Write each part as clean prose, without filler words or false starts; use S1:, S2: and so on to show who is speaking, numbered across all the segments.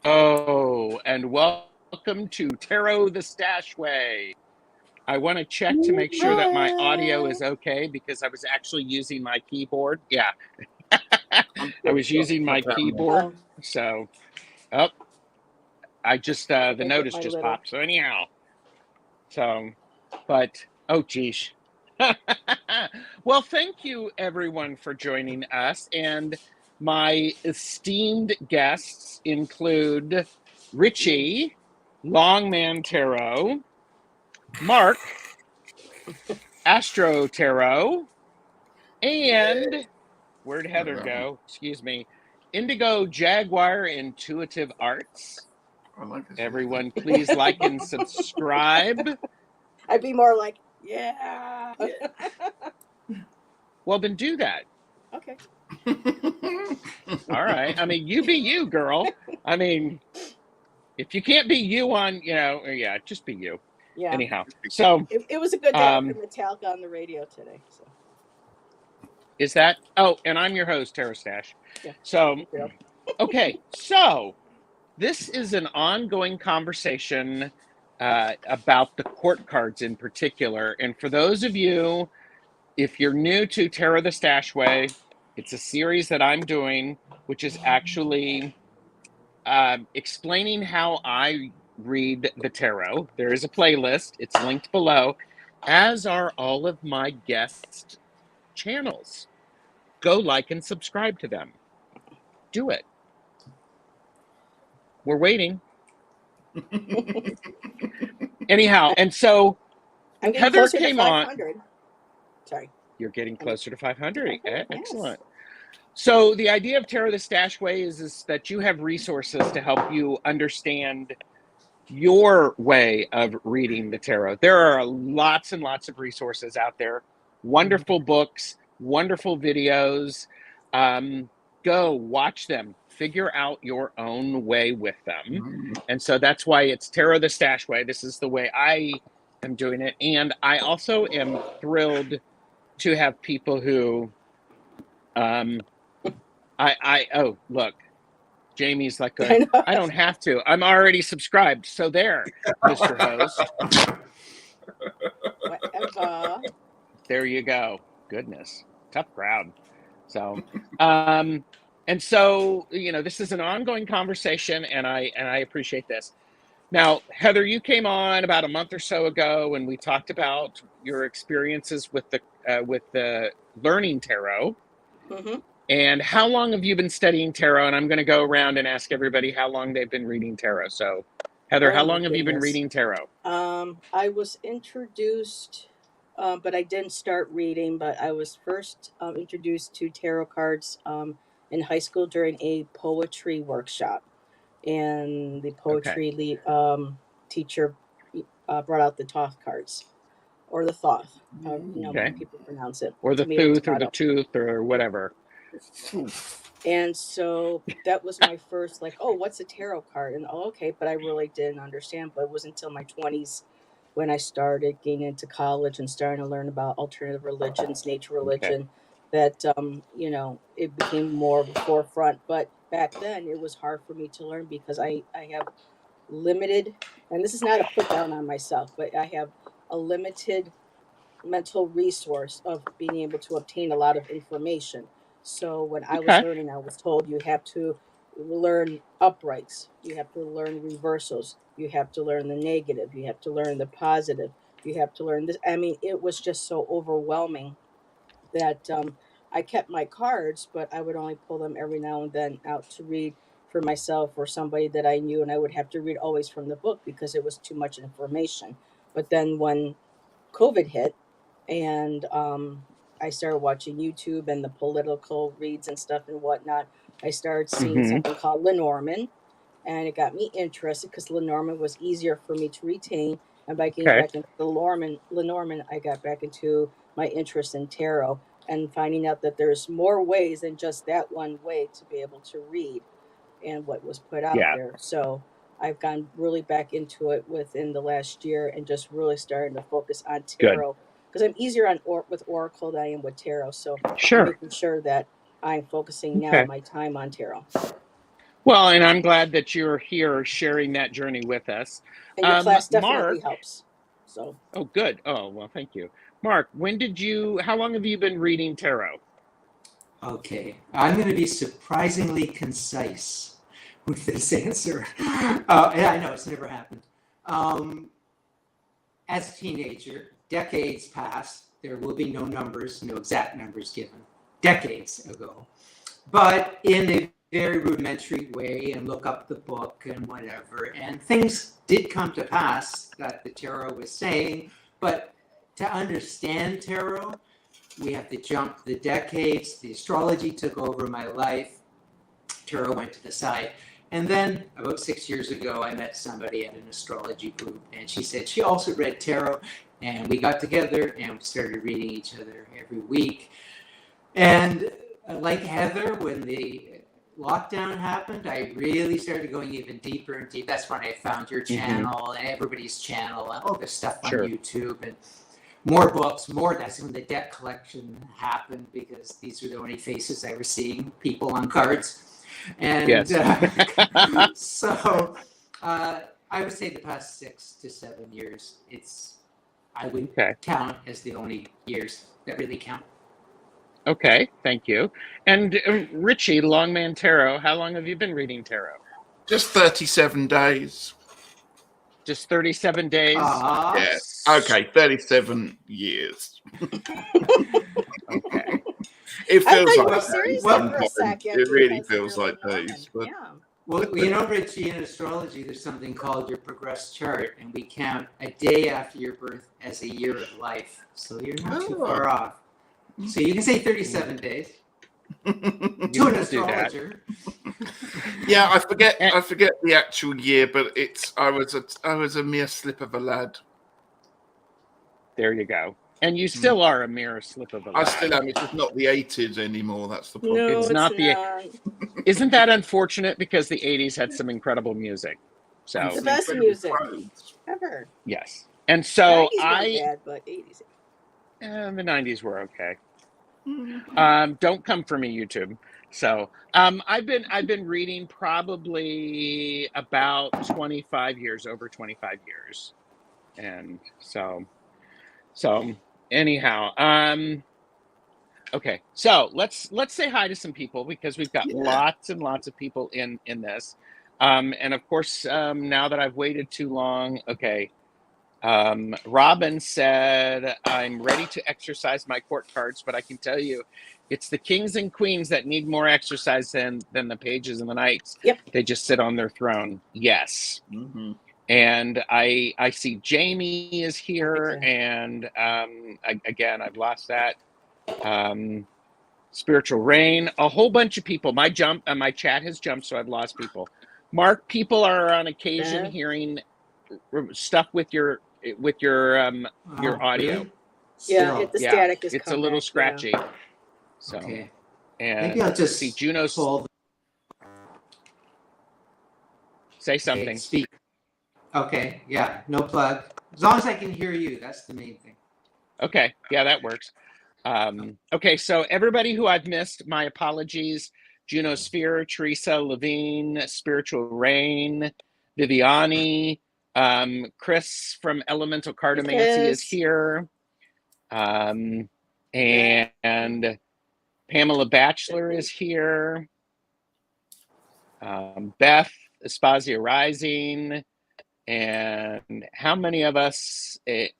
S1: Oh, and welcome to Tarot the Stashway. I want to check to make sure that my audio is okay because I was actually using my keyboard. Yeah, I was using my keyboard. So, oh, I just, the notice just popped. So anyhow, but, oh geez. Well, thank you everyone for joining us. And my esteemed guests include Ritchie, Longman Tarot, Mark, astrotarot, and where'd Heather go? Excuse me. Indigo Jaguar Intuitive Arts. Everyone, please like and subscribe.
S2: I'd be more like, yeah.
S1: Well, then do that.
S2: Okay.
S1: All right. I mean, you be you, girl. I mean, if you can't be you on, yeah, just be you.
S2: Yeah.
S1: Anyhow, so
S2: it was a good day for Metallica on the radio today. So.
S1: Is that? Oh, and I'm your host, Tara Stash.
S2: Yeah.
S1: So, okay. So this is an ongoing conversation about the court cards in particular. And for those of you, if you're new to Tarot the Stashway, it's a series that I'm doing, which is actually explaining how I read the tarot. There is a playlist. It's linked below, as are all of my guest channels. Go like and subscribe to them. Do it. We're waiting. Anyhow, and so Heather came on.
S2: Sorry.
S1: You're getting closer to 500. Excellent. Yes. So the idea of Tarot the Stashway is that you have resources to help you understand your way of reading the tarot. There are lots and lots of resources out there. Wonderful books, wonderful videos. Go watch them. Figure out your own way with them. And so that's why it's Tarot the Stashway. This is the way I am doing it. And I also am thrilled to have people who, oh, look, Jamie's like, I don't have to. I'm already subscribed. So there, Mr. Host.
S2: Whatever.
S1: There you go. Goodness. Tough crowd. So, and so, this is an ongoing conversation, and I appreciate this. Now, Heather, you came on about a month or so ago, and we talked about your experiences with the learning tarot.
S2: Mm-hmm.
S1: And how long have you been studying tarot? And I'm going to go around and ask everybody how long they've been reading tarot. So, Heather, how long have you been reading tarot?
S2: I was introduced, but I didn't start reading. But I was first introduced to tarot cards in high school during a poetry workshop. And the poetry teacher brought out the Thoth cards, or the Thoth, people pronounce it.
S1: Or the Thoth, or the Tooth, or whatever.
S2: And so that was my first, what's a tarot card? And okay, but I really didn't understand. But it was until my 20s when I started getting into college and starting to learn about alternative religions, nature religion, that, it became more of a forefront. But back then it was hard for me to learn because I have limited, and this is not a put down on myself, but I have a limited mental resource of being able to obtain a lot of information. So when I was learning, I was told you have to learn uprights, you have to learn reversals, you have to learn the negative, you have to learn the positive, you have to learn this. I mean, it was just so overwhelming that I kept my cards, but I would only pull them every now and then out to read for myself or somebody that I knew, and I would have to read always from the book because it was too much information. But then when COVID hit, and I started watching YouTube and the political reads and stuff and whatnot, I started seeing
S1: Mm-hmm.
S2: something called Lenormand, and it got me interested because Lenormand was easier for me to retain. And by getting
S1: Okay.
S2: back into Lenormand, I got back into my interest in tarot and finding out that there's more ways than just that one way to be able to read and what was put out
S1: Yeah.
S2: there. So I've gone really back into it within the last year and just really starting to focus on
S1: Good.
S2: tarot because I'm easier on with Oracle than I am with tarot. So I'm
S1: Sure.
S2: making sure that I'm focusing now
S1: Okay.
S2: my time on tarot.
S1: Well, and I'm glad that you're here sharing that journey with us.
S2: And your class definitely
S1: Mark.
S2: helps. So.
S1: Oh, good. Oh, well, thank you. Mark, how long have you been reading tarot?
S3: Okay, I'm going to be surprisingly concise with this answer. Yeah, I know, it's never happened. As a teenager, decades past, there will be no numbers, no exact numbers given, decades ago. But in a very rudimentary way, and look up the book and whatever, and things did come to pass that the tarot was saying, but to understand tarot, we have to jump the decades. The astrology took over my life. Tarot went to the side. And then about 6 years ago, I met somebody at an astrology group, and she said she also read tarot, and we got together and started reading each other every week. And like Heather, when the lockdown happened, I really started going even deeper and deeper. That's when I found your channel and everybody's channel and all this stuff on YouTube and more books, more. That's when the debt collection happened because these were the only faces I was seeing, people on cards. And
S1: Yes.
S3: So I would say the past 6 to 7 years, I would count as the only years that really count.
S1: Okay, thank you. And Ritchie, Longman Tarot, how long have you been reading tarot?
S4: Just 37 days.
S1: Just 37 days?
S4: Yes. Okay, 37 years.
S1: Okay.
S4: It feels
S2: I
S4: like
S2: serious
S4: for
S2: a second.
S4: it really feels like days. But...
S2: Yeah.
S3: Well, you know, Ritchie, in astrology, there's something called your progressed chart, and we count a day after your birth as a year of life. So you're not too far off. So you can say 37 days. To an astrologer.
S4: Yeah, I forget the actual year, but I was a mere slip of a lad.
S1: There you go. And you still are a mere slip of a lad.
S4: I still am. It's just not the 80s anymore. That's the problem.
S2: No,
S1: it's not. Isn't that unfortunate? Because the 80s had some incredible music. So
S2: the best music ever.
S1: Yes. And so
S2: 90s weren't bad, but 80s.
S1: The 90s were okay. Don't come for me, YouTube. So I've been reading probably about 25 years, over 25 years. And so anyhow, okay, so let's say hi to some people because we've got lots and lots of people in this. And of course, now that I've waited too long, okay. Robin said, I'm ready to exercise my court cards, but I can tell you it's the kings and queens that need more exercise than the pages and the knights.
S2: Yep.
S1: They just sit on their throne. Yes. Mm-hmm. And I see Jamie is here, and again, I've lost that. Spiritual Rain, a whole bunch of people. My chat has jumped, so I've lost people. Mark, people are on occasion hearing stuff with your audio.
S3: Really?
S2: Yeah, the static is
S1: it's a little scratchy. Yeah. So
S3: okay.
S1: And
S3: maybe I'll just
S1: see Juno say something.
S3: Okay, speak. Okay, yeah, no plug. As long as I can hear you, that's the main thing.
S1: Okay, yeah, that works. Okay, so everybody who I've missed, my apologies. Juno Sphere, Teresa, Levine, Spiritual Rain, Viviani, Chris from Elemental Cartomancy is here. And Pamela Batchelor is here. Beth, Espasia Rising. And how many of us a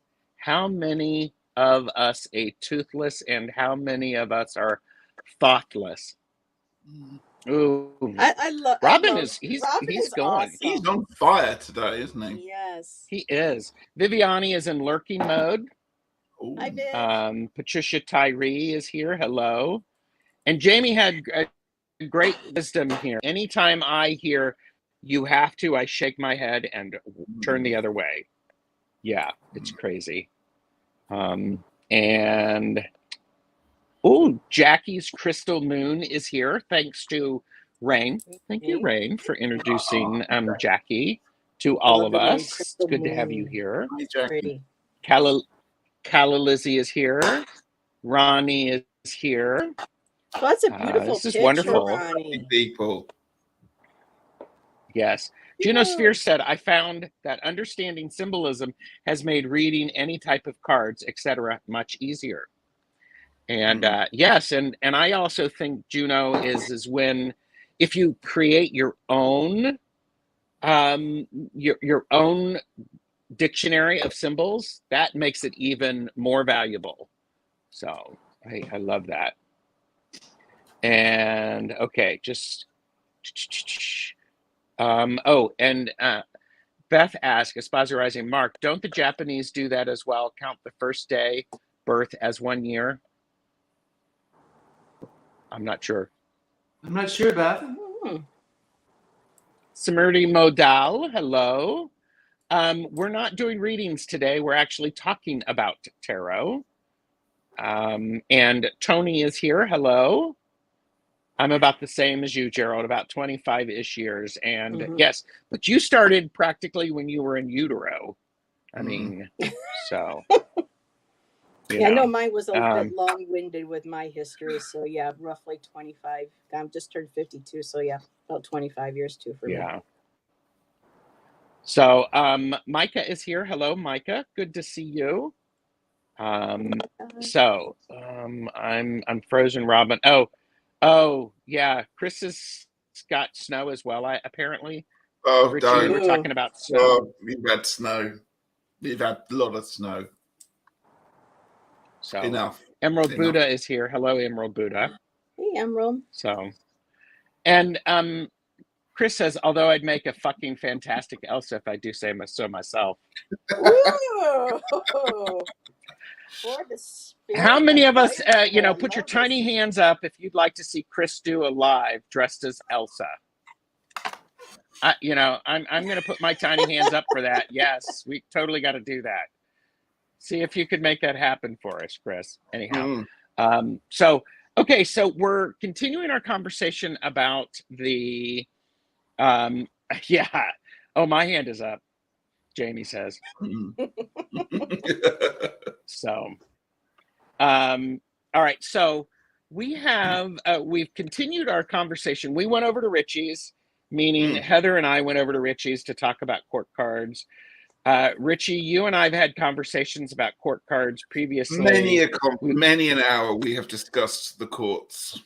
S1: toothless, and how many of us are thoughtless? Ooh,
S2: I love
S1: Robin.
S2: He's
S1: going.
S2: Awesome.
S4: He's on fire today, isn't he?
S2: Yes,
S1: he is. Viviani is in lurking mode.
S2: Hi, Viv.
S1: Patricia Tyree is here. Hello. And Jamie had great wisdom here. Anytime I hear you have to, I shake my head and turn the other way. Yeah, it's crazy. And Jackie's Crystal Moon is here. Thanks to Rain. Thank you, Rain, for introducing Jackie to all of us. It's good to have you here.
S2: Pretty.
S1: Calla Lizzie is here. Ronnie is here.
S2: Oh, that's a beautiful
S1: this is
S2: picture,
S1: wonderful.
S2: Ronnie.
S4: People.
S1: Yes. Juno Sphere said, I found that understanding symbolism has made reading any type of cards, etc., much easier. And yes, and I also think, Juno, is when if you create your own dictionary of symbols, that makes it even more valuable. So I love that. And okay, just Beth asked, Espacio Rising, Mark, don't the Japanese do that as well? Count the first day birth as 1 year? I'm not sure.
S3: I'm not sure, Beth.
S1: Smriti Modal, hello. We're not doing readings today. We're actually talking about tarot. And Tony is here. Hello. I'm about the same as you, Gerald, about 25-ish years. And yes, but you started practically when you were in utero. I mean, so.
S2: Yeah, I know mine was a bit long-winded with my history. So yeah, roughly 25. I'm just turned 52. So yeah, about 25 years too for me.
S1: So Micah is here. Hello, Micah. Good to see you. I'm frozen, Robin. Oh yeah, Chris has got snow as well. Apparently.
S4: Oh,
S1: Ritchie, we were talking about snow.
S4: Oh, we've had snow. We've had a lot of snow.
S1: So
S4: enough.
S1: Emerald Buddha is here. Hello, Emerald Buddha.
S2: Hey, Emerald.
S1: So, and Chris says, although I'd make a fucking fantastic Elsa if I do say so myself.
S2: Ooh.
S1: How many of us, put your tiny hands up if you'd like to see Chris do a live dressed as Elsa. I'm going to put my tiny hands up for that. Yes, we totally got to do that. See if you could make that happen for us, Chris. Anyhow, so we're continuing our conversation about the, yeah. Oh, my hand is up, Jamie says. So, all right. So we've continued our conversation. We went over to Ritchie's, meaning Heather and I went over to Ritchie's to talk about court cards. Ritchie, you and I have had conversations about court cards previously.
S4: Many an hour we have discussed the courts.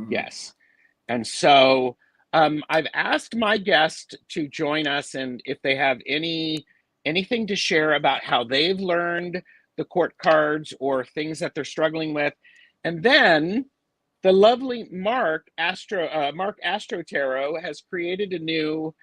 S1: Yes. And so I've asked my guest to join us, and if they have anything to share about how they've learned the court cards or things that they're struggling with. And then the lovely Mark AstroTarot has created a new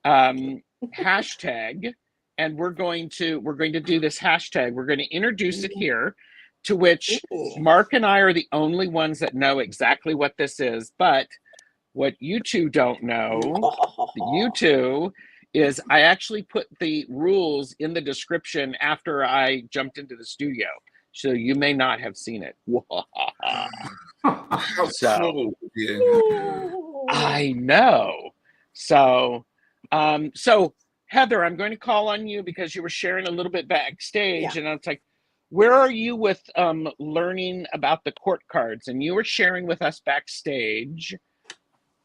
S1: hashtag. And we're going to do this hashtag. We're going to introduce it here, to which Mark and I are the only ones that know exactly what this is. But what you two don't know, is I actually put the rules in the description after I jumped into the studio. So you may not have seen it.
S4: How cruel of you.
S1: I know. So, Heather, I'm going to call on you because you were sharing a little bit backstage, and I was like, where are you with learning about the court cards? And you were sharing with us backstage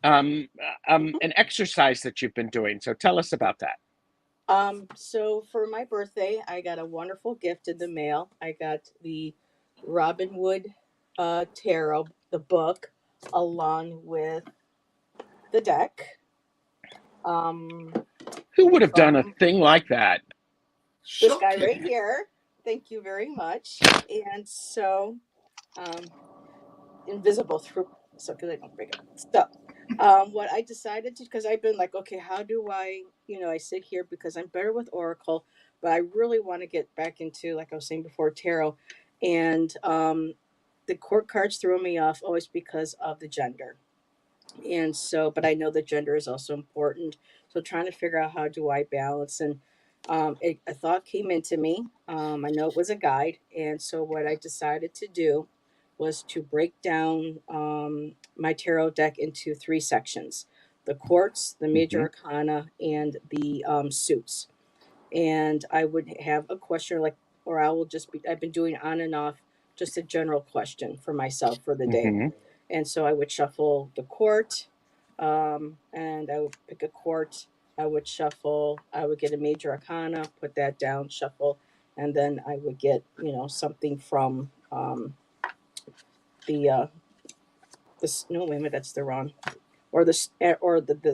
S1: an exercise that you've been doing. So tell us about that.
S2: So for my birthday, I got a wonderful gift in the mail. I got the Robin Hood Tarot, the book, along with the deck.
S1: Who would have done a thing like that?
S2: This guy right here. Thank you very much. And so, invisible through, so because I don't break it. So, what I decided to, because I've been like, okay, how do I sit here because I'm better with Oracle, but I really want to get back into, like I was saying before, tarot. And the court cards throw me off always because of the gender. And so, but I know the gender is also important. So trying to figure out how do I balance, and a thought came into me. I know it was a guide. And so what I decided to do was to break down my tarot deck into three sections: the courts, the major arcana, and the suits. And I would have a question like, or I will just be, I've been doing on and off, just a general question for myself for the day.
S1: Mm-hmm.
S2: And so I would shuffle the court, and I would pick a court. I would shuffle, I would get a major arcana, put that down, shuffle, and then I would get, something from the, no, wait a minute, that's the wrong, or the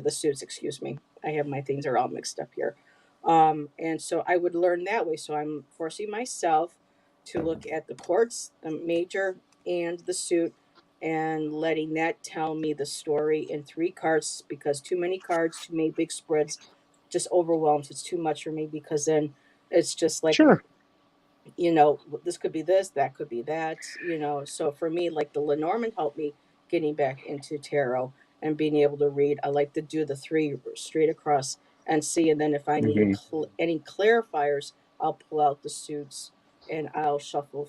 S2: suits, excuse me. I have my things are all mixed up here. And so I would learn that way. So I'm forcing myself to look at the courts, the major, and the suit, and letting that tell me the story in three cards, because too many cards, too many big spreads just overwhelms. It's too much for me, because then it's just like,
S1: Sure.
S2: this could be this, that could be that, So for me, like the Lenormand helped me getting back into tarot and being able to read. I like to do the three straight across and see. And then if I need any clarifiers, I'll pull out the suits and I'll shuffle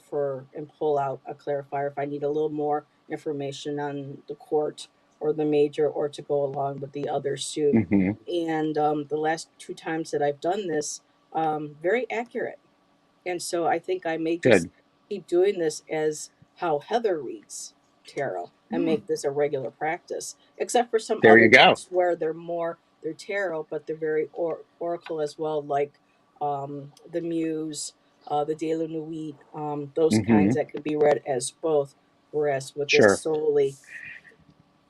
S2: and pull out a clarifier if I need a little more information on the court or the major, or to go along with the other suit.
S1: Mm-hmm.
S2: And the last two times that I've done this, very accurate. And so I think I may just keep doing this as how Heather reads tarot and make this a regular practice, except for some
S1: There
S2: other
S1: you go.
S2: decks where they're tarot, but they're very oracle as well, like the Muse, the De La Nuit, those kinds that could be read as both. Whereas with this solely,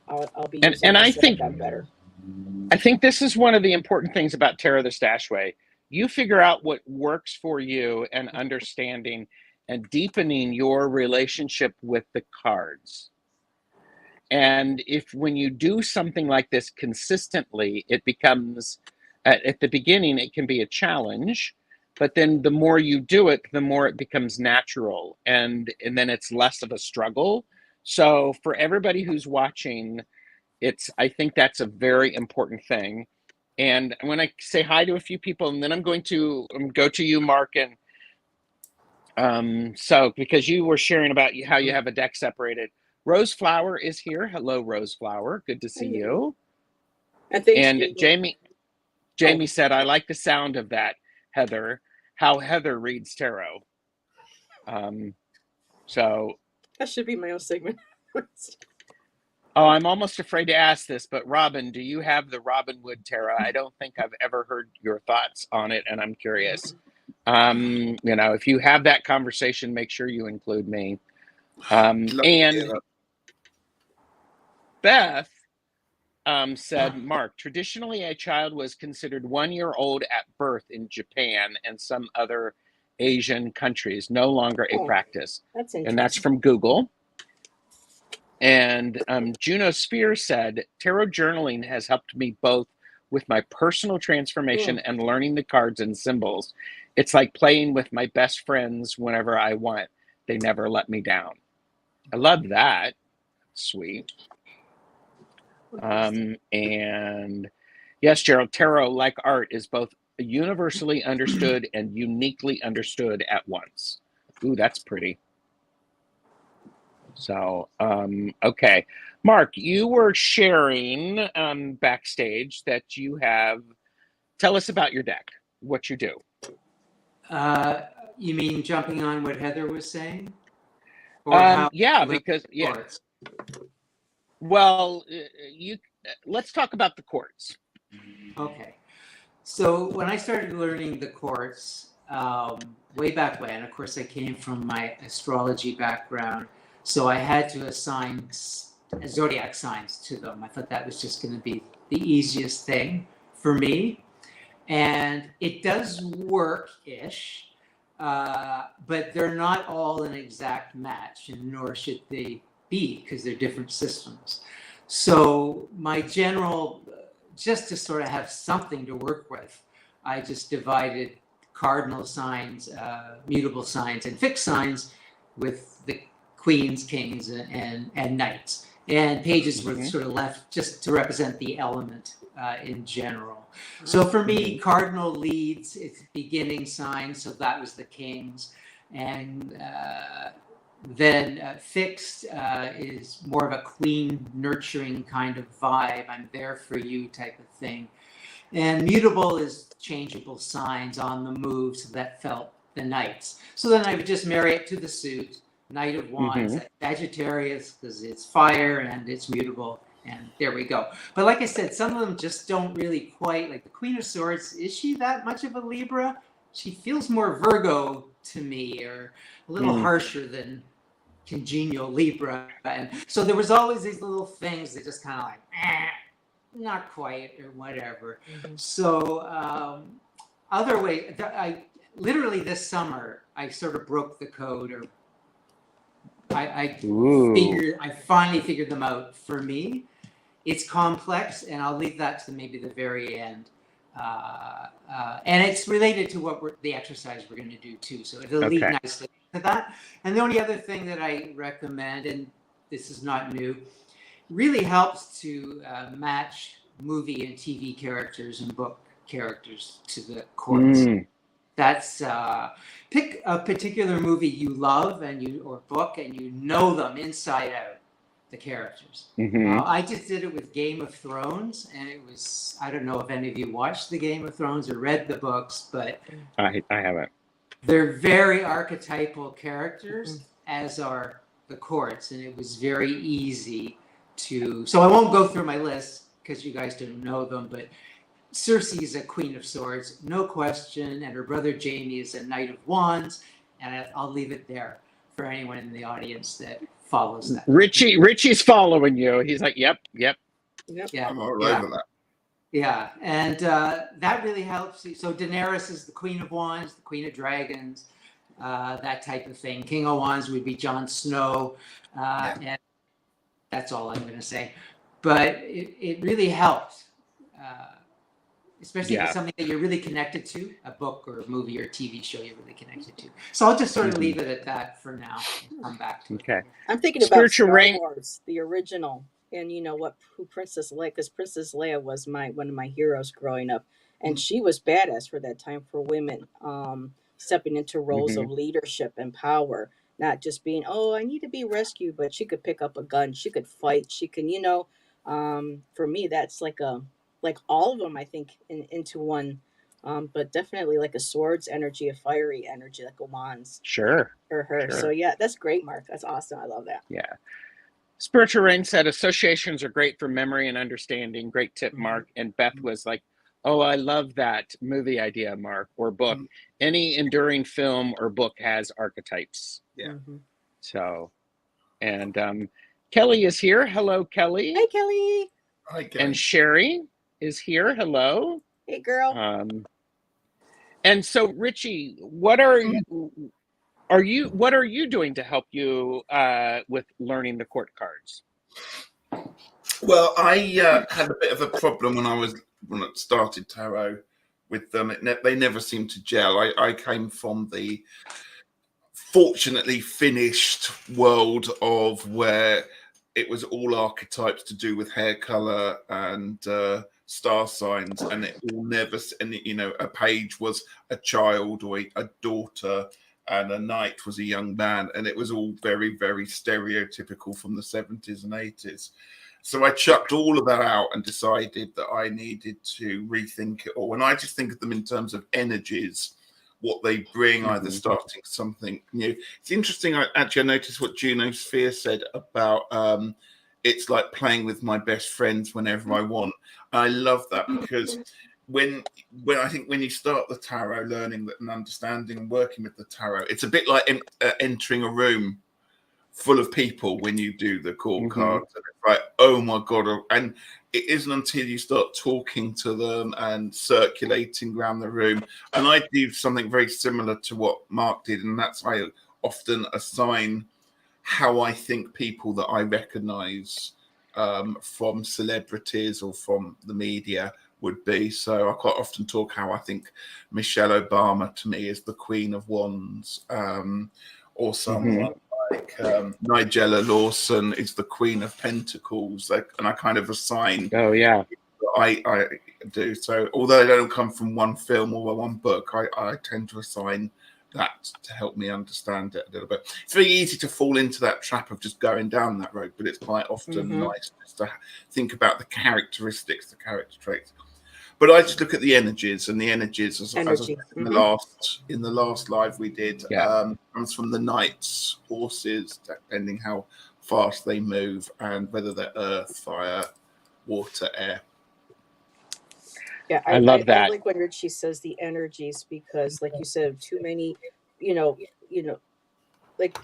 S2: I'll be using
S1: and
S2: this, and I got better.
S1: I think this is one of the important things about Tarot the Stash Way. You figure out what works for you, and understanding and deepening your relationship with the cards. And when you do something like this consistently, it becomes, at the beginning, it can be a challenge, but then the more you do it, the more it becomes natural, and then it's less of a struggle. So for everybody who's watching, I think that's a very important thing. And I'm going to say hi to a few people, and then I'm going to go to you, Mark. And so, because you were sharing about how you have a deck separated. Rose Flower is here. Hello, Rose Flower. Good to see you.
S2: And thanks,
S1: and Jamie said, I like the sound of that, Heather. How Heather reads tarot. So
S2: that should be my own segment.
S1: Oh, I'm almost afraid to ask this, but Robin, do you have the Robin Wood Tarot? I don't think I've ever heard your thoughts on it, and I'm curious. If you have that conversation, make sure you include me. And Beth said, Mark, traditionally a child was considered 1 year old at birth in Japan and some other Asian countries, no longer a practice.
S2: That's interesting.
S1: And that's from Google. And Juno Spear said, tarot journaling has helped me both with my personal transformation and learning the cards and symbols. It's like playing with my best friends whenever I want. They never let me down. I love that. Sweet. And yes, Gerald, tarot, like art, is both universally understood and uniquely understood at once. Ooh, that's pretty. So, okay. Mark, you were sharing backstage that you have. Tell us about your deck, what you do.
S3: You mean jumping on what Heather was saying?
S1: Or because well, let's talk about the courts.
S3: Okay. So when I started learning the courts, way back when, of course, I came from my astrology background. So I had to assign zodiac signs to them. I thought that was just going to be the easiest thing for me. And it does work-ish, but they're not all an exact match, and nor should they be, because they're different systems. So my general, just to sort of have something to work with, I just divided cardinal signs, mutable signs, and fixed signs with the queens, kings, and knights. And pages were sort of left just to represent the element in general. So for me, cardinal leads, it's beginning sign, so that was the kings. And then fixed is more of a queen nurturing kind of vibe. I'm there for you type of thing. And mutable is changeable signs on the move, so that felt the knights. So then I would just marry it to the suit. Knight of Wands, Sagittarius, because it's fire and it's mutable, and there we go. But like I said, some of them just don't really quite, like the Queen of Swords, is she that much of a Libra? She feels more Virgo to me, or a little harsher than congenial Libra. And so there was always these little things that just kind of like, not quite, or whatever. So other way, I literally this summer, I sort of broke the code, or I finally figured them out. For me, it's complex, and I'll leave that to maybe the very end. And it's related to what the exercise we're going to do too, so it'll lead nicely to that. And the only other thing that I recommend, and this is not new, really helps to match movie and TV characters and book characters to the courts. That's pick a particular movie you love or book, and you know them inside out, the characters. I just did it with Game of Thrones, and it was, I don't know if any of you watched the Game of Thrones or read the books, but
S1: I haven't.
S3: They're very archetypal characters, as are the courts, and it was very easy to, so I won't go through my list because you guys don't know them, but Cersei is a Queen of Swords, no question, and her brother Jaime is a Knight of Wands, and I'll leave it there for anyone in the audience that follows that.
S1: Ritchie's following you. He's like, yep.
S3: Yeah,
S4: I'm all over that.
S3: Yeah, and that really helps. So Daenerys is the Queen of Wands, the Queen of Dragons, that type of thing. King of Wands would be Jon Snow, and that's all I'm going to say. But it really helps. Especially if it's something that you're really connected to, a book or a movie or a TV show you're really connected to. So I'll just sort of leave it at that for now and come back to it.
S2: I'm thinking about Star Wars, the original, and you know who Princess Leia, because Princess Leia was one of my heroes growing up, and she was badass for that time for women, stepping into roles of leadership and power, not just being, I need to be rescued, but she could pick up a gun, she could fight, she can, for me, that's like all of them, I think, into one, but definitely like a swords energy, a fiery energy, like a wands.
S1: Sure.
S2: For her. Sure. So yeah, that's great, Mark. That's awesome. I love that.
S1: Yeah. Spiritual Rain said associations are great for memory and understanding. Great tip, Mark. And Beth was like, oh, I love that movie idea, Mark, or book. Any enduring film or book has archetypes.
S4: Yeah.
S1: So, and Kelly is here. Hello, Kelly.
S2: Hi, Kelly.
S4: Hi, Kelly.
S1: And Sherry is here. Hello.
S2: Hey, girl.
S1: And so, Ritchie, what are you doing to help you with learning the court cards?
S4: Well, I had a bit of a problem when I started tarot with them. They never seemed to gel. I came from the fortunately finished world of where it was all archetypes to do with hair color and star signs, and it will never, and a page was a child or a daughter, and a knight was a young man, and it was all very, very stereotypical from the 70s and 80s. So I chucked all of that out and decided that I needed to rethink it all. And I just think of them in terms of energies, what they bring, either starting something new. It's interesting. I noticed what Juno Sphere said about it's like playing with my best friends whenever I want. I love that, because when I think when you start the tarot, learning and understanding and working with the tarot, it's a bit like entering a room full of people when you do the court cards. And it's like, oh my God. And it isn't until you start talking to them and circulating around the room. And I do something very similar to what Mark did, and that's I often assign how I think people that I recognize from celebrities or from the media would be. So I quite often talk how I think Michelle Obama to me is the Queen of Wands, or someone like Nigella Lawson is the Queen of Pentacles, and I kind of assign.
S1: Oh yeah.
S4: I do. So although they don't come from one film or one book, I tend to assign that to help me understand it a little bit. It's very easy to fall into that trap of just going down that road, but it's quite often nice just to think about the characteristics, the character traits. But I just look at the energies, and the energies as in the last live we did comes from the knights, horses, depending how fast they move, and whether they're earth, fire, water, air.
S2: Yeah,
S1: I love that.
S2: I like when Ritchie says the energies, because, like you said, too many, you know, like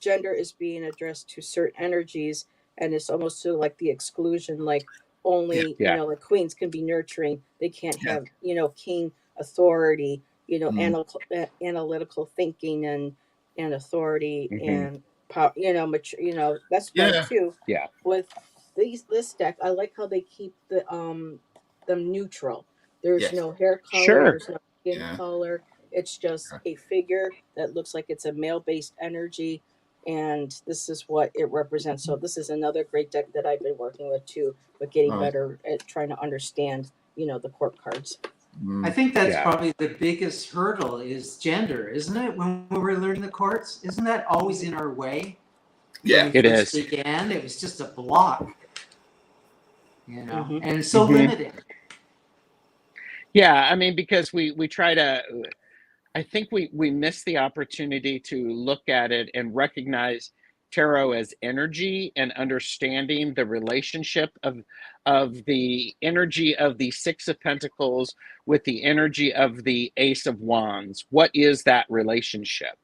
S2: gender is being addressed to certain energies, and it's almost to like the exclusion, like only like queens can be nurturing, they can't have king authority, analytical thinking and authority and power, mature, that's right too.
S1: Yeah.
S2: With this deck, I like how they keep them neutral. There's no hair color, there's no skin color. It's just a figure that looks like it's a male-based energy, and this is what it represents. So this is another great deck that I've been working with too, but getting better at trying to understand, the court cards.
S3: I think that's probably the biggest hurdle is gender, isn't it? When we're learning the courts, isn't that always in our way?
S4: Yeah,
S3: when we first began, it was just a block, and it's so limiting.
S1: Yeah, I mean, because we try to, I think we miss the opportunity to look at it and recognize tarot as energy and understanding the relationship of the energy of the Six of Pentacles with the energy of the Ace of Wands. What is that relationship?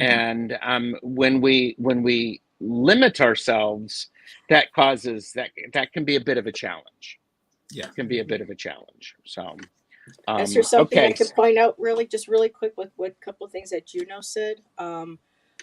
S1: And when we limit ourselves, that causes that can be a bit of a challenge.
S4: Yeah,
S1: it can be a bit of a challenge. So.
S2: Is there something I can point out really quick with what couple of things that Juno said?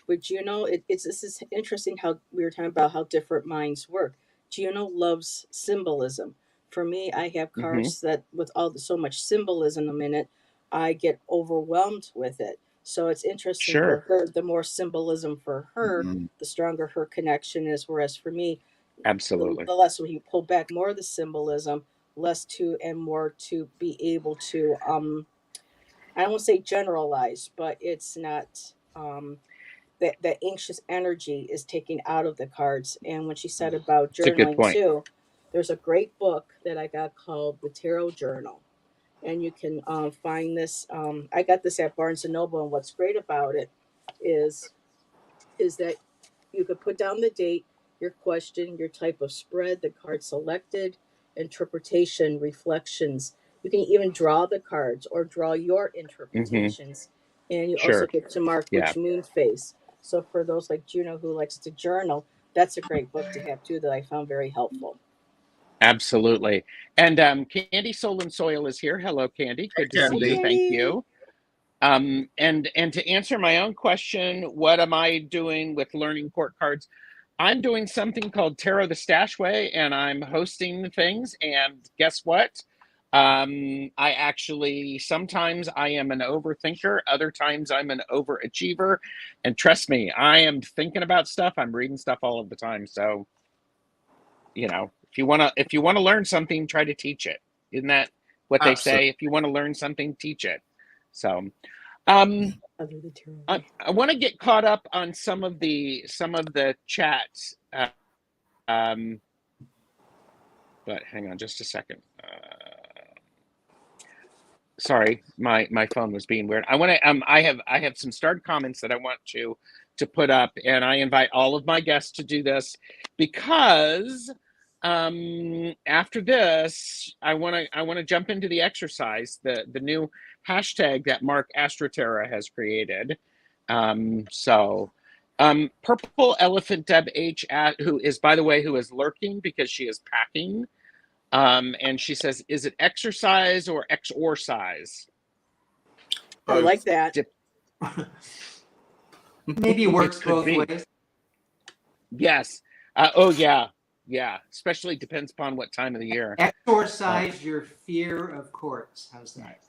S2: With Juno, this is interesting how we were talking about how different minds work. Juno loves symbolism. For me, I have cards that with so much symbolism in it, I get overwhelmed with it. So it's interesting for her. The more symbolism for her, the stronger her connection is. Whereas for me,
S1: absolutely,
S2: the less when you pull back more of the symbolism, less to and more to be able to I don't want to say generalize, but it's not that anxious energy is taken out of the cards. And when she said about journaling too, there's a great book that I got called the Tarot Journal, and you can find this. I got this at Barnes and Noble, and what's great about it is that you could put down the date, your question, your type of spread, the card selected, interpretation, reflections. You can even draw the cards or draw your interpretations. And you also get to mark which moon phase. So for those like Juno who likes to journal, that's a great book to have too that I found very helpful.
S1: Absolutely. And Candy Soul and Soil is here. Hello, Candy. Good to see you. Thank you. And to answer my own question, what am I doing with learning court cards? I'm doing something called Tarot the Stash Way, and I'm hosting things. And guess what? I actually, sometimes I am an overthinker. Other times I'm an overachiever. And trust me, I am thinking about stuff. I'm reading stuff all of the time. So, if you want to learn something, try to teach it. Isn't that what they say? If you want to learn something, teach it. So, I want to get caught up on some of the chats, but hang on just a second. Sorry, my phone was being weird. I want to I have some starred comments that I want to put up, and I invite all of my guests to do this because after this I want to jump into the exercise, the new hashtag that Mark Astrotarot has created. Purple Elephant Deb H, who is, by the way, who is lurking because she is packing. And she says, is it exercise or exorcise?
S2: I like that.
S3: Maybe it works both ways.
S1: Yes. Oh, yeah. Yeah, especially depends upon what time of the year.
S3: Exorcise your fear of courts. How's that?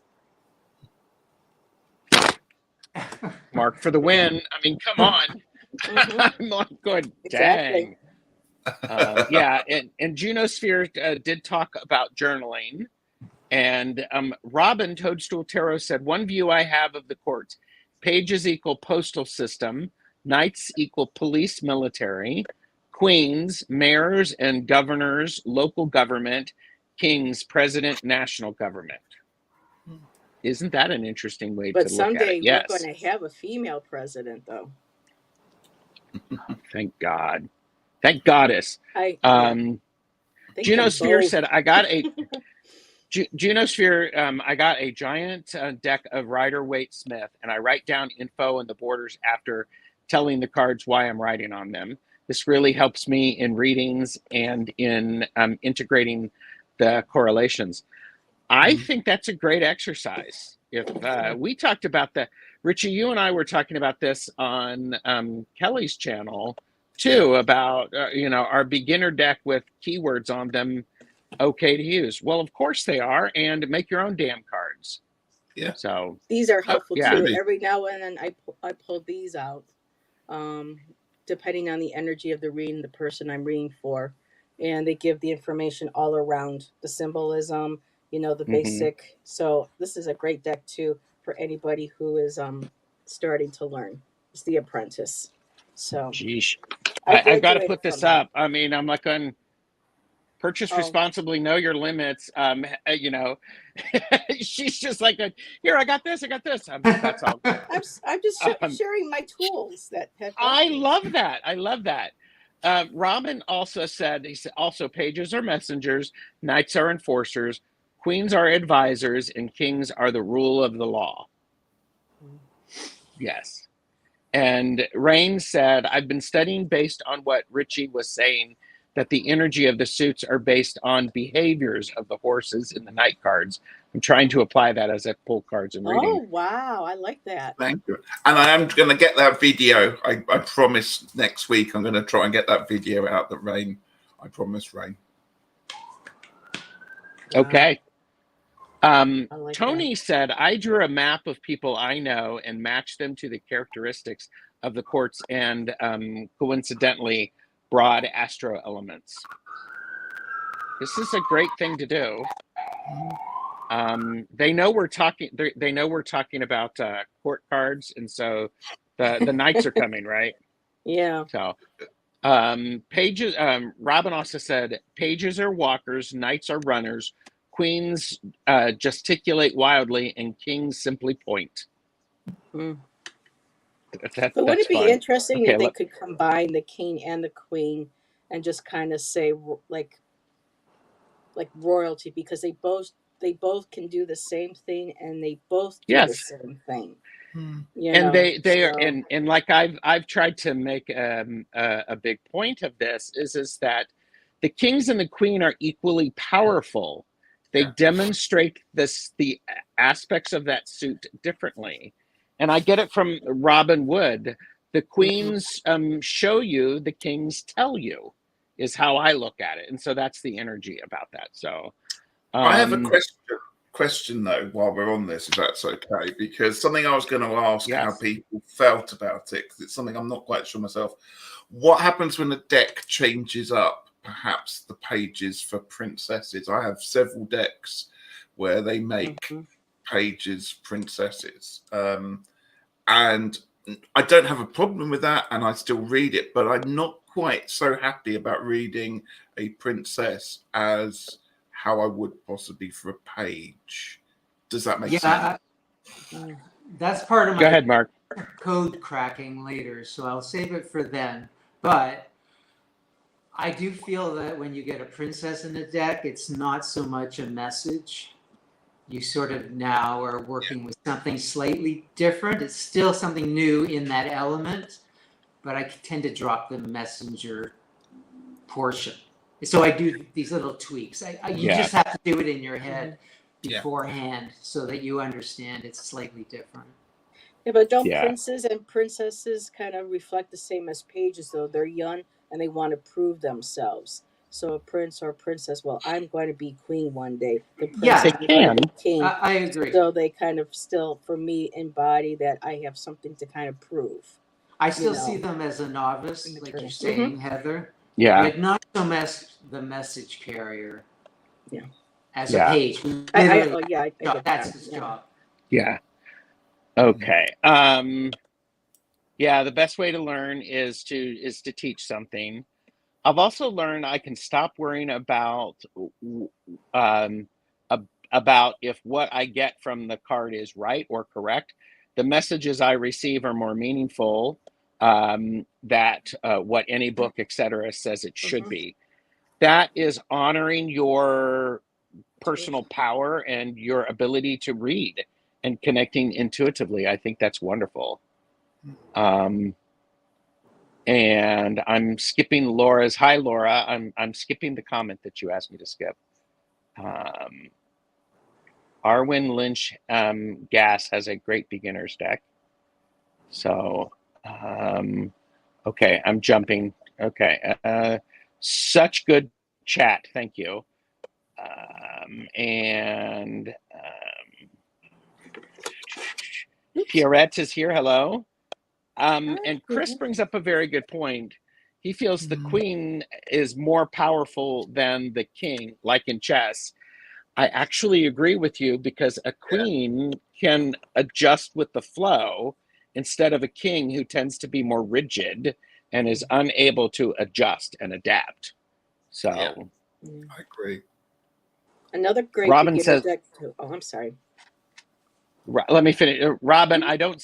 S1: Mark for the win. I mean, come on. I'm like going, dang.
S2: Exactly.
S1: Yeah, and Junosphere did talk about journaling. And Robin Toadstool Tarot said, one view I have of the courts, pages equal postal system, knights equal police military, queens, mayors and governors, local government, kings, president, national government. Isn't that an interesting way
S2: But
S1: to look at it?
S2: someday
S1: Yes.
S2: we're going to have a female president, though.
S1: Thank God. Thank Goddess. Junosphere said, I got a Junosphere, I got a giant deck of Rider-Waite Smith, and I write down info on the borders after telling the cards why I'm writing on them. This really helps me in readings and in integrating the correlations. I think that's a great exercise. If we talked about that, Ritchie, you and I were talking about this on Kelly's channel too, about our beginner deck with keywords on them. Okay to use. Well, of course they are, and make your own damn cards.
S4: Yeah.
S1: So
S2: these are helpful
S1: yeah.
S2: too. Every now and then I pull these out, depending on the energy of the reading, the person I'm reading for, and they give the information all around the symbolism, the basic. So this is a great deck too for anybody who is starting to learn. It's the apprentice. So
S1: Geesh. I've got to put this up. I mean, I'm like on purchase responsibly, know your limits. She's just like, here, I got this. That's all good.
S2: I'm just sharing my tools that have.
S1: I love that. Robin also said, he said, also pages are messengers, knights are enforcers, queens are advisors, and kings are the rule of the law. Yes. And Rain said, I've been studying based on what Ritchie was saying, that the energy of the suits are based on behaviors of the horses in the night cards. I'm trying to apply that as I pull cards and reading.
S2: Oh, wow. I like that.
S4: Thank you. And I am going to get that video. I promise next week I'm going to try and get that video out that Rain. I promise, Rain.
S1: Okay.
S2: Like
S1: Tony
S2: that.
S1: said, I drew a map of people I know and matched them to the characteristics of the courts and coincidentally broad astro elements. This is a great thing to do. They know we're talking. They know we're talking about court cards, and so the knights are coming, right?
S2: Yeah.
S1: So pages. Robin also said pages are walkers, knights are runners, queens gesticulate wildly, and kings simply point.
S2: But would it be interesting if they could combine the king and the queen and just kind of say like royalty, because they both can do the same thing and they both do the same thing.
S1: And they are and like I've tried to make a big point of this is that the kings and the queen are equally powerful. They demonstrate the aspects of that suit differently. And I get it from Robin Wood. The queens show you, the kings tell you, is how I look at it. And so that's the energy about that. So
S4: I have a question though, while we're on this, if that's okay, because something I was going to ask how people felt about it, because it's something I'm not quite sure myself. What happens when the deck changes up, perhaps the pages for princesses? I have several decks where they make pages princesses, and I don't have a problem with that, and I still read it, but I'm not quite so happy about reading a princess as how I would possibly for a page. Does that make sense?
S3: That's part of my
S1: Go ahead, Mark.
S3: Code cracking later, so I'll save it for then. But I do feel that when you get a princess in the deck, it's not so much a message. You sort of now are working with something slightly different. It's still something new in that element, but I tend to drop the messenger portion. So I do these little tweaks. You just have to do it in your head beforehand so that you understand it's slightly different.
S2: Yeah, but don't princes and princesses kind of reflect the same as pages, though? They're young and they want to prove themselves. So a prince or princess, well, I'm going to be queen one day. The prince
S3: Yeah.
S2: is
S1: They
S2: going to
S1: can.
S2: be king.
S3: I agree.
S2: So they kind of still, for me, embody that I have something to kind of prove.
S3: I
S2: You
S3: still see
S2: know,
S3: them as a novice, like
S2: immaterial.
S3: you're saying, Heather,
S1: Yeah.
S3: but not so much the message carrier
S2: Yeah.
S3: as
S1: Yeah.
S3: a page.
S2: Oh yeah, I get
S3: That's
S2: that.
S3: his
S2: Yeah.
S3: job.
S1: Yeah. Okay. Yeah, the best way to learn is to teach something. I've also learned I can stop worrying um, about if what I get from the card is right or correct. The messages I receive are more meaningful that what any book, etc., says it should be. That is honoring your personal power and your ability to read and connecting intuitively. I think that's wonderful. And I'm skipping Laura's. Hi, Laura. I'm skipping the comment that you asked me to skip. Arwen Lynch Gas has a great beginner's deck. So, okay, I'm jumping. Okay, such good chat. Thank you. And Pierrette is here. Hello. And Chris brings up a very good point. He feels the queen is more powerful than the king, like in chess. I actually agree with you because a queen can adjust with the flow instead of a king who tends to be more rigid and is unable to adjust and adapt. So,
S4: I agree.
S2: Another great
S1: Robin
S2: beginner
S1: says,
S2: deck too. Oh, I'm sorry.
S1: let me finish. Robin, I don't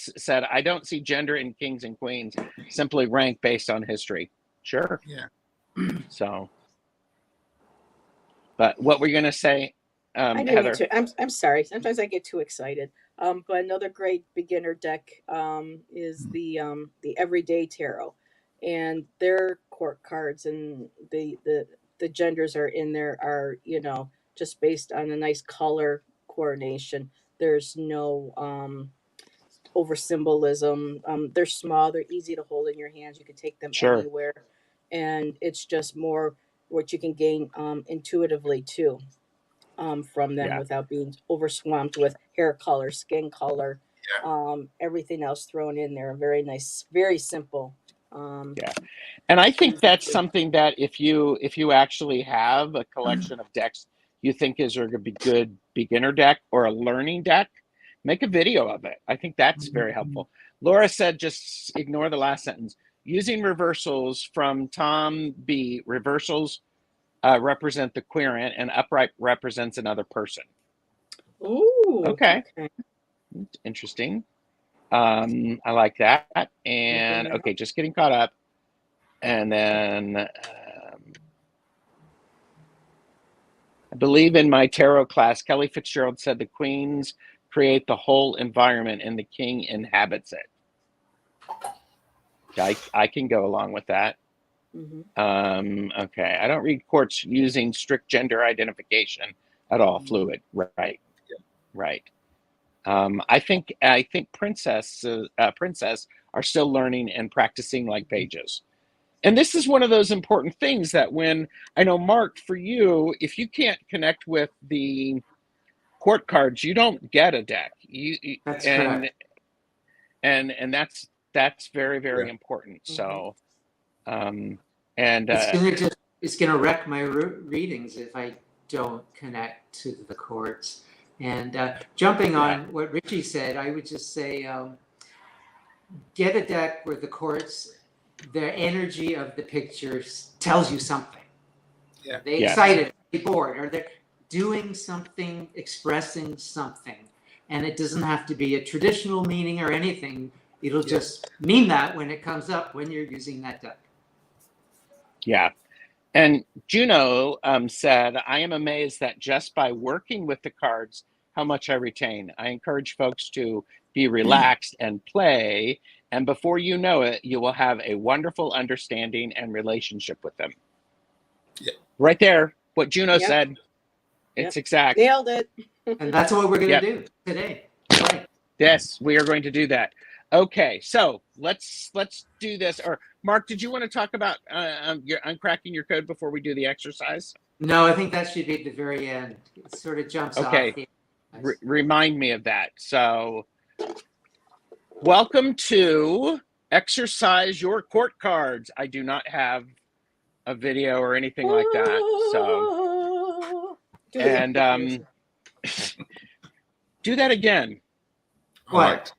S1: see gender in kings and queens, simply rank based on history. Sure.
S4: Yeah.
S1: So, but what were you going to say,
S2: I didn't mean
S1: Heather?
S2: to. I'm sorry. Sometimes I get too excited. But another great beginner deck is the Everyday Tarot, and their court cards and the genders are in there are just based on a nice color coordination. There's no over symbolism. They're small. They're easy to hold in your hands. You can take them
S1: Sure.
S2: anywhere, and it's just more what you can gain intuitively too. From them
S1: Yeah.
S2: without being overswamped with hair color, skin color,
S4: Yeah.
S2: everything else thrown in there. Very nice, very simple.
S1: Yeah. And I think that's something that if you actually have a collection of decks you think is a good beginner deck or a learning deck, make a video of it. I think that's very helpful. Laura said just ignore the last sentence. Using reversals from Tom B. Reversals represent the querent and upright represents another person.
S2: Ooh,
S1: Okay. Interesting. I like that. And okay, just getting caught up. And then I believe in my tarot class, Kelly Fitzgerald said the queens create the whole environment and the king inhabits it. I can go along with that. Okay, I don't read courts using strict gender identification at all. Fluid, right? Right. I think princess are still learning and practicing like pages. And this is one of those important things that when I know, Mark, for you, if you can't connect with the court cards, you don't get a deck.
S3: That's correct.
S1: And that's very, very important. So,
S3: it's gonna wreck my readings if I don't connect to the courts. And jumping on what Ritchie said, I would just say, get a deck where the courts, the energy of the pictures tells you something.
S4: Yeah.
S3: Are they excited? Are they bored? Are they doing something, expressing something? And it doesn't have to be a traditional meaning or anything. It'll just mean that when it comes up when you're using that deck.
S1: Yeah. And Juno said, I am amazed that just by working with the cards, how much I retain. I encourage folks to be relaxed and play. And before you know it, you will have a wonderful understanding and relationship with them.
S4: Yeah.
S1: Right there, what Juno said. It's exact.
S2: Nailed it.
S3: And that's what we're going to do today. Right.
S1: Yes, we are going to do that. Okay, so let's do this. Or Mark, did you want to talk about uncracking your code before we do the exercise?
S3: No, I think that should be at the very end. It sort of jumps off.
S1: Okay. Remind me of that. So, welcome to Exercise Your Court Cards. I do not have a video or anything like that. So, and do that again.
S3: What?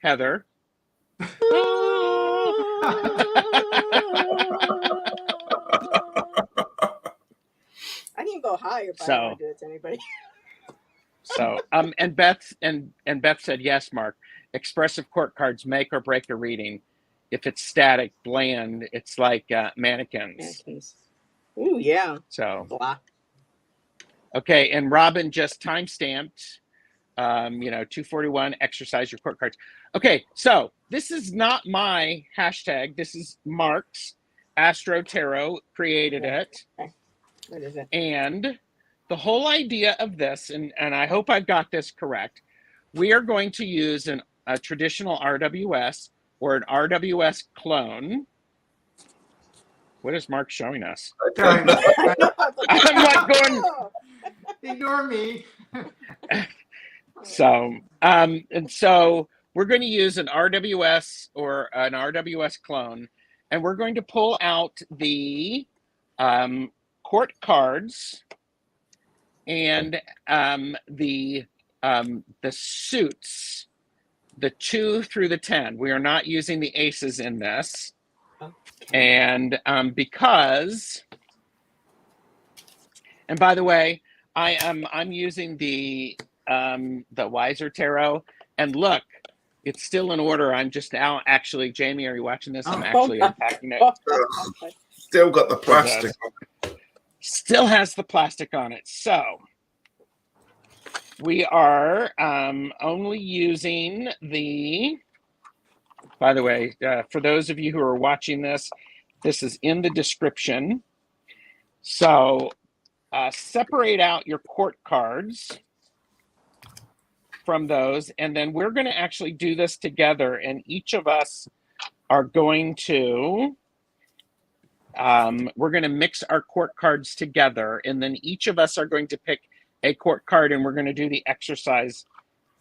S1: Heather.
S2: I can go higher, but I don't want to do it to anybody.
S1: So, and Beth said, yes, Mark, expressive court cards make or break a reading. If it's static, bland, it's like mannequins.
S2: Ooh, yeah.
S1: So,
S2: blah.
S1: Okay, and Robin just time-stamped, 241, exercise your court cards. Okay, so this is not my hashtag. This is Mark's. astrotarot created it.
S2: Okay. What is it?
S1: And the whole idea of this, and I hope I've got this correct, we are going to use a traditional RWS or an RWS clone. What is Mark showing us?
S3: Sorry.
S1: I'm like going...
S3: Ignore me.
S1: So, and so we're going to use an RWS or an RWS clone, and we're going to pull out the court cards and the suits, the 2 through the 10. We are not using the aces in this, and because, and by the way, I'm using the Wiser Tarot, and look, it's still in order. I'm just now actually, Jamie, are you watching this? I'm actually unpacking it.
S4: Still got the plastic.
S1: Still has the plastic on it. So we are only using the, by the way, for those of you who are watching this, this is in the description. So separate out your court cards from those, and then we're going to actually do this together, and each of us are going to we're going to mix our court cards together, and then each of us are going to pick a court card, and we're going to do the exercise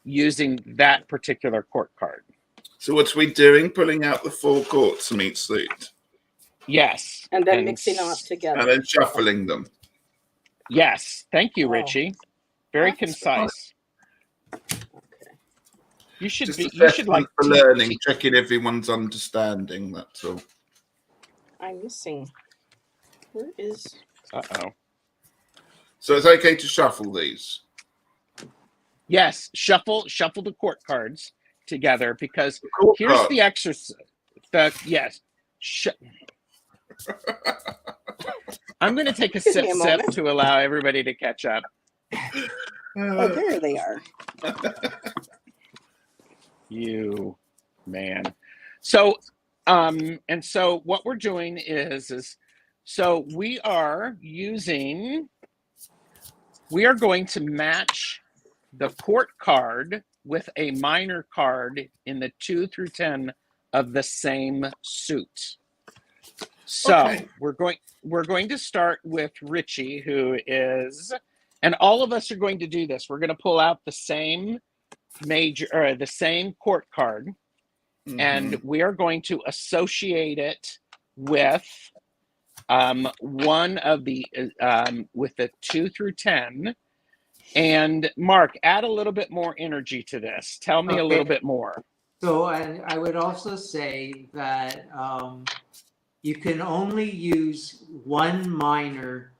S1: using that particular court card.
S4: So what's we doing? Pulling out the 4 courts from each suit?
S1: Yes.
S2: And then mixing them up together.
S4: And then shuffling them.
S1: Yes. Thank you, Ritchie. Very concise.
S2: Okay.
S1: You should
S4: Just
S1: be. You should like
S4: for learning, checking everyone's understanding. That's all.
S2: I'm missing. Where is?
S1: Uh-oh.
S4: So it's okay to shuffle these.
S1: Yes, shuffle the court cards together, because here's
S4: card.
S1: the exercise. Yes. I'm going to take a sip to allow everybody to catch up.
S2: Oh, there they are.
S1: You man. So and so what we're doing is so we are going to match the court card with a minor card in the 2 through 10 of the same suit. So we're going to start with Ritchie, who is, and all of us are going to do this. We're going to pull out the same the same court card, and we are going to associate it with one of the with the 2 through 10. And Mark, add a little bit more energy to this. Tell me a little bit more.
S3: So I would also say that you can only use one minor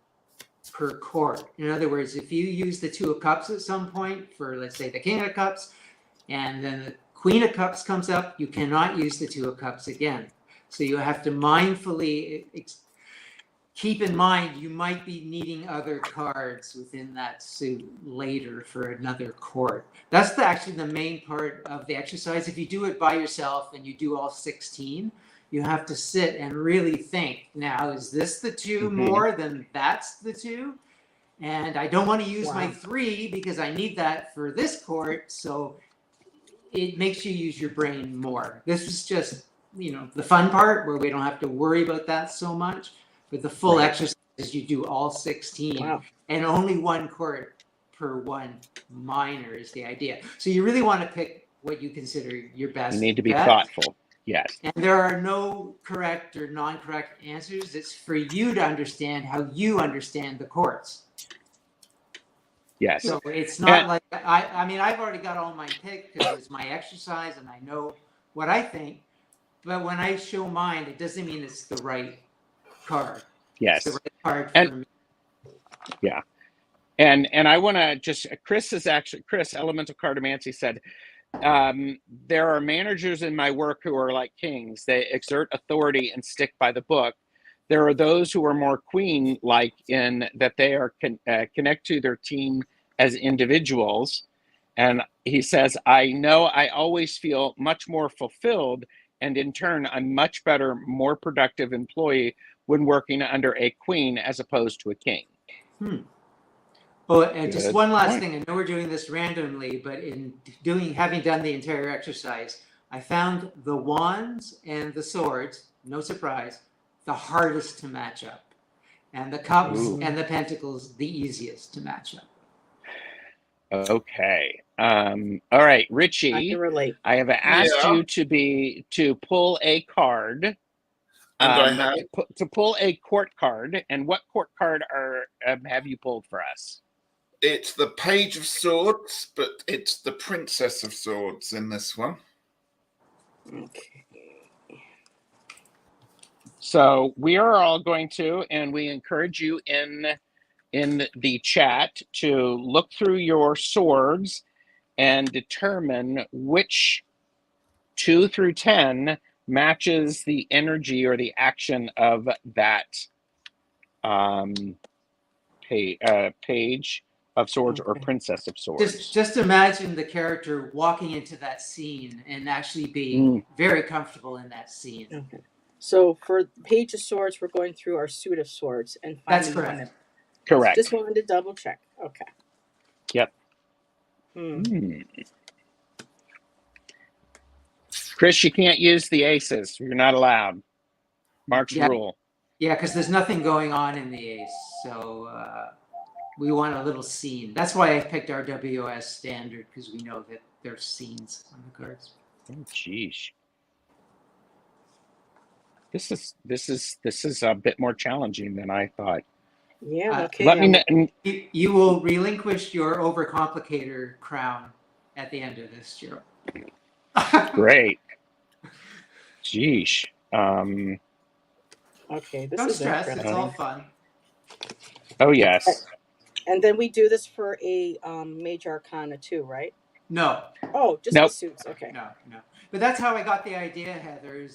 S3: per court. In other words, if you use the 2 of Cups at some point for, let's say, the King of Cups, and then the Queen of Cups comes up, you cannot use the 2 of Cups again. So you have to mindfully keep in mind you might be needing other cards within that suit later for another court. That's actually the main part of the exercise. If you do it by yourself and you do all 16, you have to sit and really think, now, is this the 2 more than that's the 2? And I don't want to use my 3 because I need that for this court. So it makes you use your brain more. This is just the fun part where we don't have to worry about that so much. But the full exercise is you do all 16, and only one chord per one minor is the idea. So you really want to pick what you consider your best.
S1: You need to be thoughtful. Yes.
S3: And there are no correct or non-correct answers. It's for you to understand how you understand the chords.
S1: Yes.
S3: So it's not like I mean, I've already got all mine picked because it's my exercise and I know what I think. But when I show mine, it doesn't mean it's the right card.
S1: Yes.
S3: It's the right card for me.
S1: Yeah. And I want to just, Chris, Elemental Cartomancy said, there are managers in my work who are like kings. They exert authority and stick by the book. There are those who are more queen-like in that they are connect to their team as individuals. And he says, I know I always feel much more fulfilled, and in turn, I'm much better, more productive employee when working under a queen as opposed to a king.
S3: Oh, and just one last thing. I know we're doing this randomly, but in having done the entire exercise, I found the wands and the swords, no surprise, the hardest to match up, and the cups and the pentacles the easiest to match up.
S1: Okay. All right, Ritchie.
S2: I can relate.
S1: I have asked you to pull a card.
S4: And I have
S1: to pull a court card. And what court card have you pulled for us?
S4: It's the Page of Swords, but it's the Princess of Swords in this one.
S2: Okay.
S1: So we are all going to, and we encourage you in the chat to look through your swords and determine which 2 through 10 matches the energy or the action of that Page of Swords or Princess of Swords.
S3: Just imagine the character walking into that scene and actually being very comfortable in that scene.
S2: Okay. So for Page of Swords, we're going through our suit of swords and finding
S3: That's correct.
S2: one.
S1: Correct.
S2: Just wanted to double check. Okay.
S1: Yep. Chris, you can't use the aces. You're not allowed. Mark's rule.
S3: Yeah, because there's nothing going on in the ace. So we want a little scene. That's why I picked our WOS standard, because we know that there's scenes on the cards.
S1: Oh, geez. This is a bit more challenging than I thought.
S2: Yeah. Okay.
S1: Let me know.
S3: You will relinquish your overcomplicator crown at the end of this, Gerald.
S1: Great. Geesh.
S2: Okay. This
S3: Don't
S2: is
S3: stress.
S2: interesting.
S3: It's all fun.
S1: Oh yes.
S2: And then we do this for a Major Arcana too, right?
S3: No.
S2: Oh, just
S1: Nope.
S2: the suits. Okay.
S3: No. But that's how I got the idea, Heather.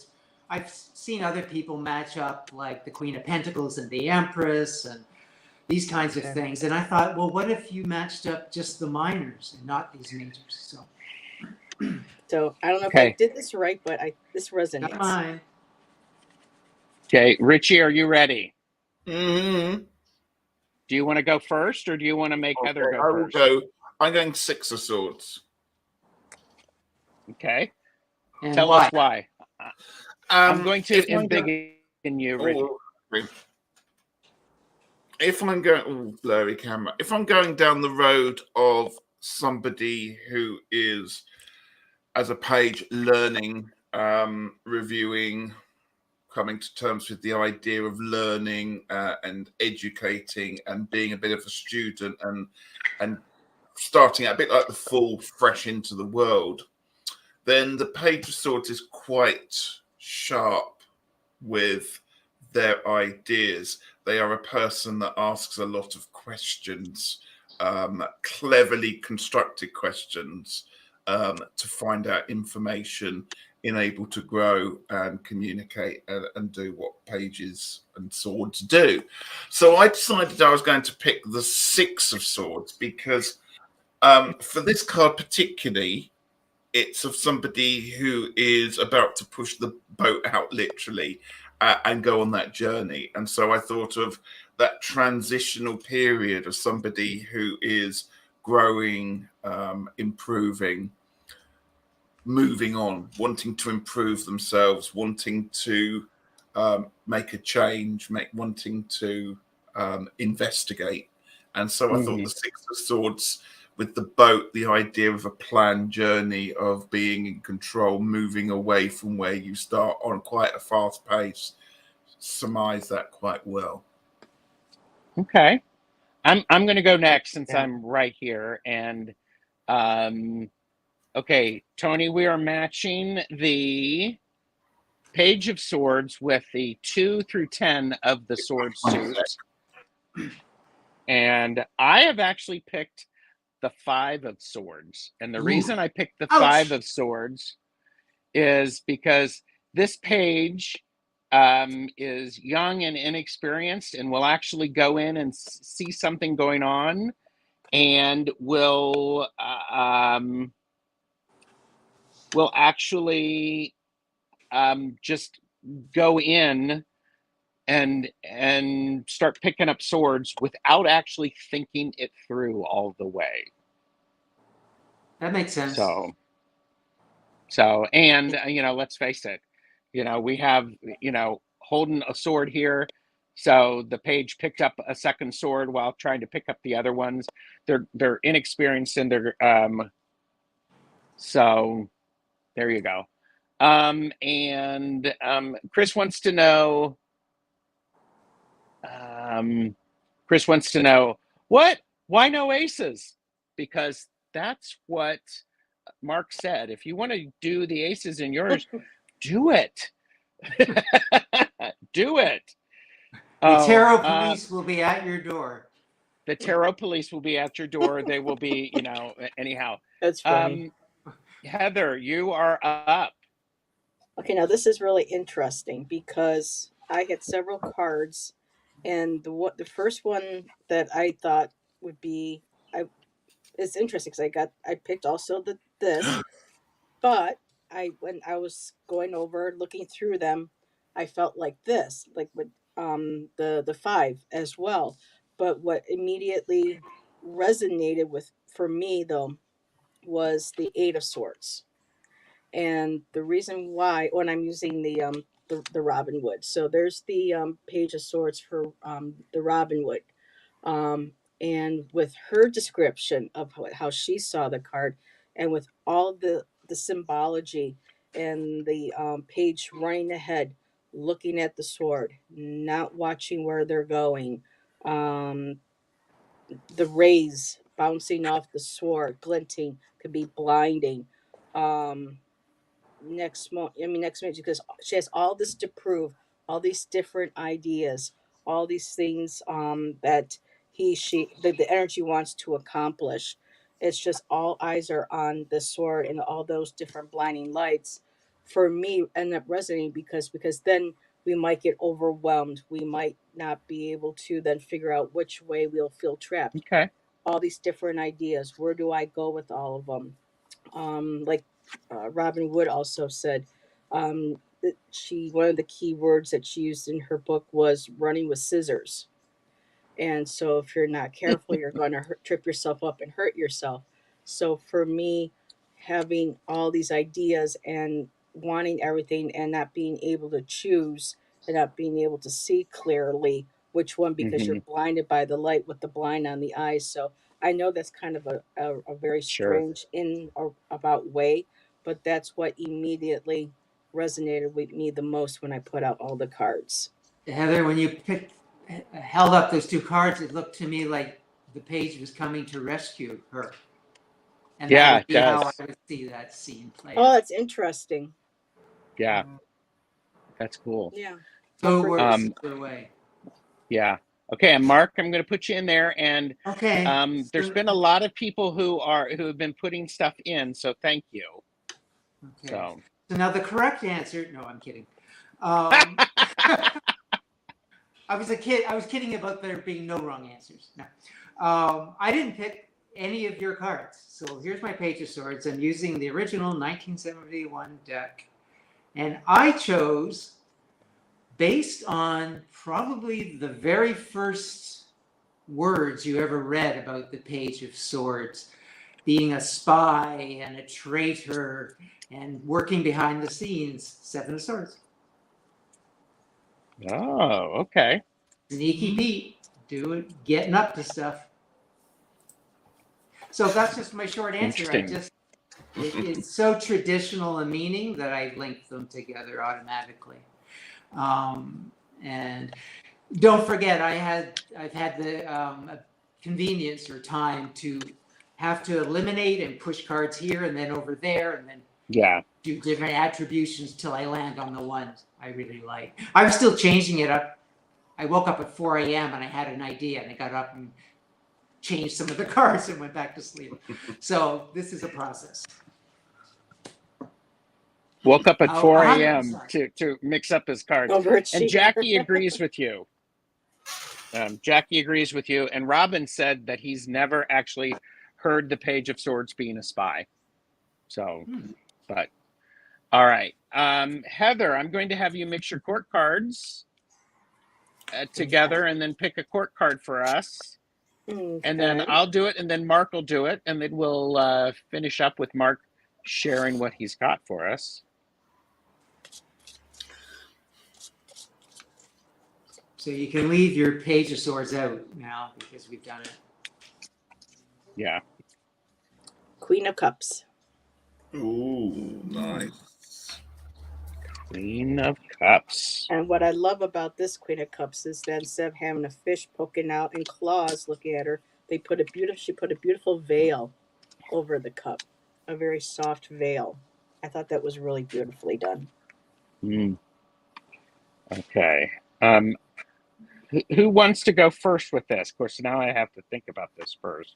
S3: I've seen other people match up like the Queen of Pentacles and the Empress and these kinds of things. And I thought, well, what if you matched up just the minors and not these majors?
S2: So I don't know if I did this right, but this resonates.
S3: Not mine.
S1: Okay, Ritchie, are you ready?
S4: Mm-hmm.
S1: Do you want to go first, or do you want to make Heather go first?
S4: I'm going 6 of Swords.
S1: Okay.
S3: And
S1: Tell us why. I'm going to embiggen you, Ritchie.
S4: If I'm going, blurry camera. If I'm going down the road of somebody who is, as a page, learning, reviewing, coming to terms with the idea of learning and educating and being a bit of a student and starting out a bit like the fool fresh into the world, then the Page of Swords is quite sharp with their ideas. They are a person that asks a lot of questions, cleverly constructed questions, to find out information, able to grow and communicate and do what pages and swords do. So I decided I was going to pick the 6 of Swords because for this card particularly, it's of somebody who is about to push the boat out literally and go on that journey. And so I thought of that transitional period of somebody who is growing, improving, moving on, wanting to improve themselves, wanting to make a change, wanting to investigate. And so I thought the Six of Swords with the boat, the idea of a planned journey of being in control, moving away from where you start on quite a fast pace, surmise that quite well.
S1: Okay. I'm going to go next since I'm right here. And okay, Tony, we are matching the Page of Swords with the 2 through 10 of the sword suit. And I have actually picked the 5 of Swords. And the reason I picked the 5 of Swords is because this page is young and inexperienced and will actually go in and see something going on and will actually just go in and start picking up swords without actually thinking it through all the way.
S3: That makes sense.
S1: So, and let's face it, we have, holding a sword here. So the page picked up a second sword while trying to pick up the other ones. They're inexperienced and they're so there you go. And Chris wants to know. Why no aces? Because that's what Mark said. If you want to do the aces in yours, do it. Do it.
S3: The tarot police will be at your door.
S1: The tarot police will be at your door. They will be, anyhow.
S2: That's funny.
S1: Heather, you are up.
S2: Okay, now this is really interesting because I had several cards, and the first one that I thought would be it's interesting because I picked also this, but when I was going over looking through them, I felt like this, like with the 5 as well. But what immediately resonated for me though was the 8 of Swords. And the reason why, when I'm using the Robin Wood, so there's the Page of Swords for the Robin Wood, and with her description of how she saw the card, and with all the symbology and the page running ahead, looking at the sword, not watching where they're going, the rays bouncing off the sword, glinting, could be blinding. Next month, because she has all this to prove, all these different ideas, all these things that the energy wants to accomplish. It's just all eyes are on the sword and all those different blinding lights. For me, end up resonating because then we might get overwhelmed. We might not be able to then figure out which way we'll feel trapped.
S1: Okay.
S2: All these different ideas. Where do I go with all of them? Like Robin Wood also said, that one of the key words that she used in her book was running with scissors. And so if you're not careful, you're going to trip yourself up and hurt yourself. So for me, having all these ideas and wanting everything and not being able to choose and not being able to see clearly which one, because you're blinded by the light with the blind on the eyes. So I know that's kind of a very strange in or about way, but that's what immediately resonated with me the most when I put out all the cards.
S3: Heather, when you held up those 2 cards, it looked to me like the page was coming to rescue her. And that would be how I would see that scene play.
S2: Oh, that's interesting.
S1: Yeah. That's cool.
S2: Yeah.
S3: Go away.
S1: Yeah. Okay, and Mark, I'm going to put you in there. And there's been a lot of people who have been putting stuff in, so thank you.
S3: Okay.
S1: So
S3: now the correct answer. No, I'm kidding. I was kidding about there being no wrong answers. No. I didn't pick any of your cards. So here's my Page of Swords. I'm using the original 1971 deck, and I chose, based on probably the very first words you ever read about the Page of Swords, being a spy and a traitor and working behind the scenes. Seven of Swords.
S1: Oh, okay.
S3: Sneaky Pete, getting up to stuff. So that's just my short answer. It's so traditional a meaning that I link them together automatically. And don't forget, I've had the convenience or time to have to eliminate and push cards here and then over there and then do different attributions till I land on the ones I really like. I'm still changing it up. I woke up at 4 a.m. and I had an idea and I got up and changed some of the cards and went back to sleep. So this is a process.
S1: Woke up at 4 a.m.
S3: 100%.
S1: to mix up his cards.
S2: Oh, Ritchie.
S1: And Jackie agrees with you. Jackie agrees with you. And Robin said that he's never actually heard the Page of Swords being a spy. So, but, all right. Heather, I'm going to have you mix your court cards together and then pick a court card for us.
S2: Okay.
S1: And then I'll do it, and then Mark will do it, and then we'll finish up with Mark sharing what he's got for us.
S3: So you can leave your Page of Swords out now because we've done it.
S1: Yeah.
S2: Queen of Cups.
S4: Ooh, nice.
S1: Queen of Cups.
S2: And what I love about this Queen of Cups is that instead of having a fish poking out and claws looking at her, she put a beautiful veil over the cup, a very soft veil. I thought that was really beautifully done.
S1: Okay. Who wants to go first with this? Of course, now I have to think about this first.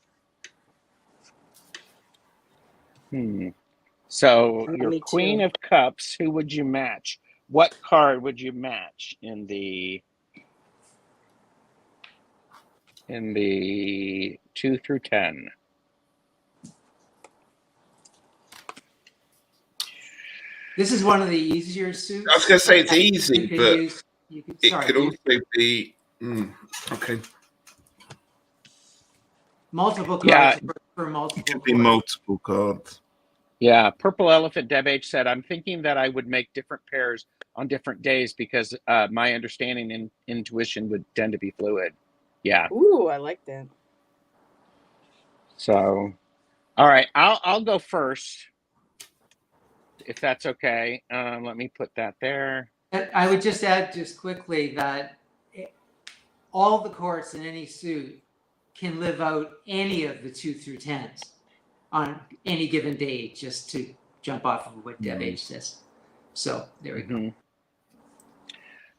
S1: So your Queen of Cups, who would you match? What card would you match in the 2 through 10?
S3: This is one of the easier suits.
S4: I was going to say it's easy, but it could also be okay.
S3: Multiple cards for multiple.
S4: It could be multiple cards.
S1: Yeah, Purple Elephant Deb H said, I'm thinking that I would make different pairs on different days because my understanding and intuition would tend to be fluid. Yeah.
S2: Ooh, I like that.
S1: So, all right, I'll go first, if that's okay. Let me put that there.
S3: I would just add just quickly that all the courts in any suit can live out any of the 2 through 10s on any given day, just to jump off of what Deb H says. So there we go.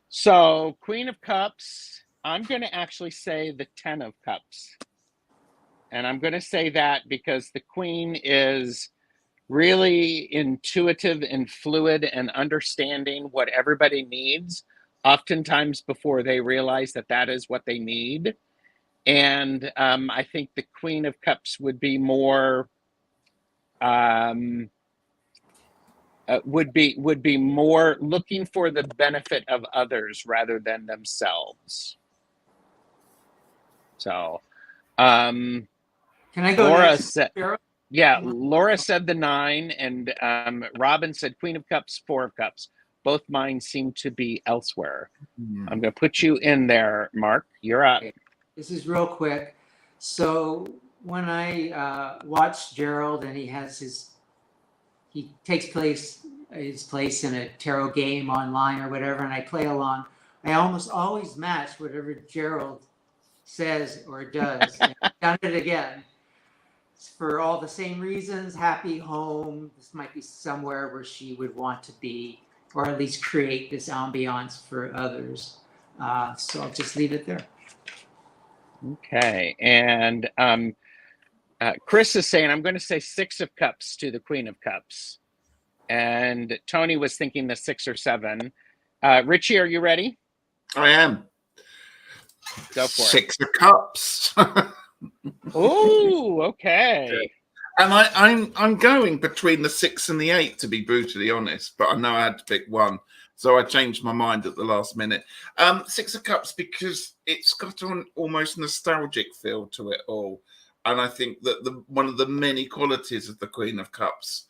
S1: So Queen of Cups, I'm going to actually say the 10 of Cups. And I'm going to say that because the Queen is really intuitive and fluid and understanding what everybody needs, oftentimes before they realize that that is what they need. And I think the Queen of Cups would be more would be more looking for the benefit of others rather than themselves. So
S3: can I go
S1: Laura
S3: next?
S1: said, yeah, Laura said the 9, and Robin said Queen of Cups, 4 of Cups. Both mine seem to be elsewhere. I'm going to put you in there, Mark. You're up.
S3: Okay. This is real quick. So when I watched Gerald and he takes his place in a tarot game online or whatever, and I play along, I almost always match whatever Gerald says or does. And I've done it again. For all the same reasons, happy home. This might be somewhere where she would want to be, or at least create this ambiance for others. So I'll just leave it there.
S1: Okay. And Chris is saying, I'm going to say 6 of Cups to the Queen of Cups. And Tony was thinking the 6 or 7. Ritchie, are you ready?
S4: I am.
S1: Go for
S4: 6 of Cups.
S1: Oh, okay.
S4: And I'm going between the 6 and the 8, to be brutally honest, but I know I had to pick one, so I changed my mind at the last minute. 6 of Cups because it's got an almost nostalgic feel to it all. And I think that one of the many qualities of the Queen of Cups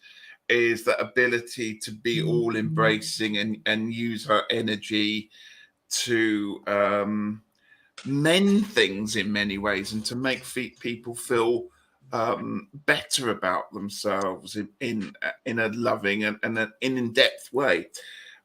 S4: is that ability to be all embracing and use her energy to mend things in many ways and to make people feel better about themselves in a loving and an in-depth way.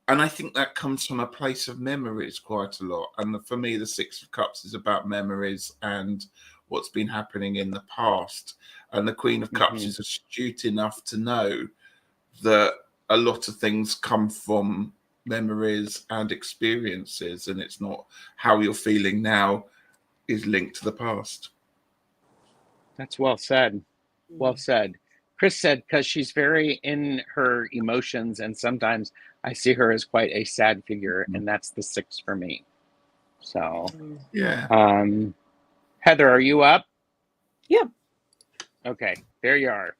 S4: And I think that comes from a place of memories quite a lot. And for me, the Six of Cups is about memories and what's been happening in the past. And the Queen of Cups is astute enough to know that a lot of things come from memories and experiences, and it's not how you're feeling now is linked to the past.
S1: That's well said. Well said. Chris said, because she's very in her emotions, and sometimes I see her as quite a sad figure, and that's the 6 for me. So,
S4: yeah.
S1: Heather, are you up?
S2: Yeah.
S1: Okay, there you are.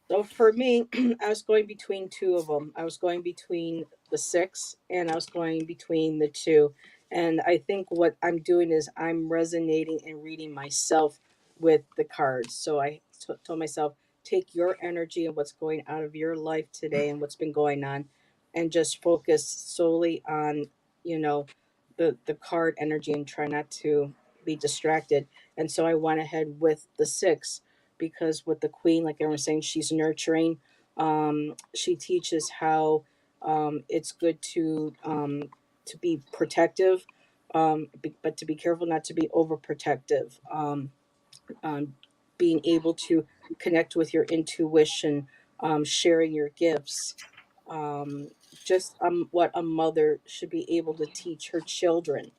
S2: So for me, I was going between two of them. I was going between the 6 and I was going between the 2. And I think what I'm doing is I'm resonating and reading myself with the cards. So I told myself, take your energy and what's going out of your life today and what's been going on, and just focus solely on, the card energy and try not to be distracted. And so I went ahead with the 6, because with the Queen, like everyone's saying, she's nurturing. She teaches how it's good to be protective, but to be careful not to be overprotective. Being able to connect with your intuition, sharing your gifts, just what a mother should be able to teach her children,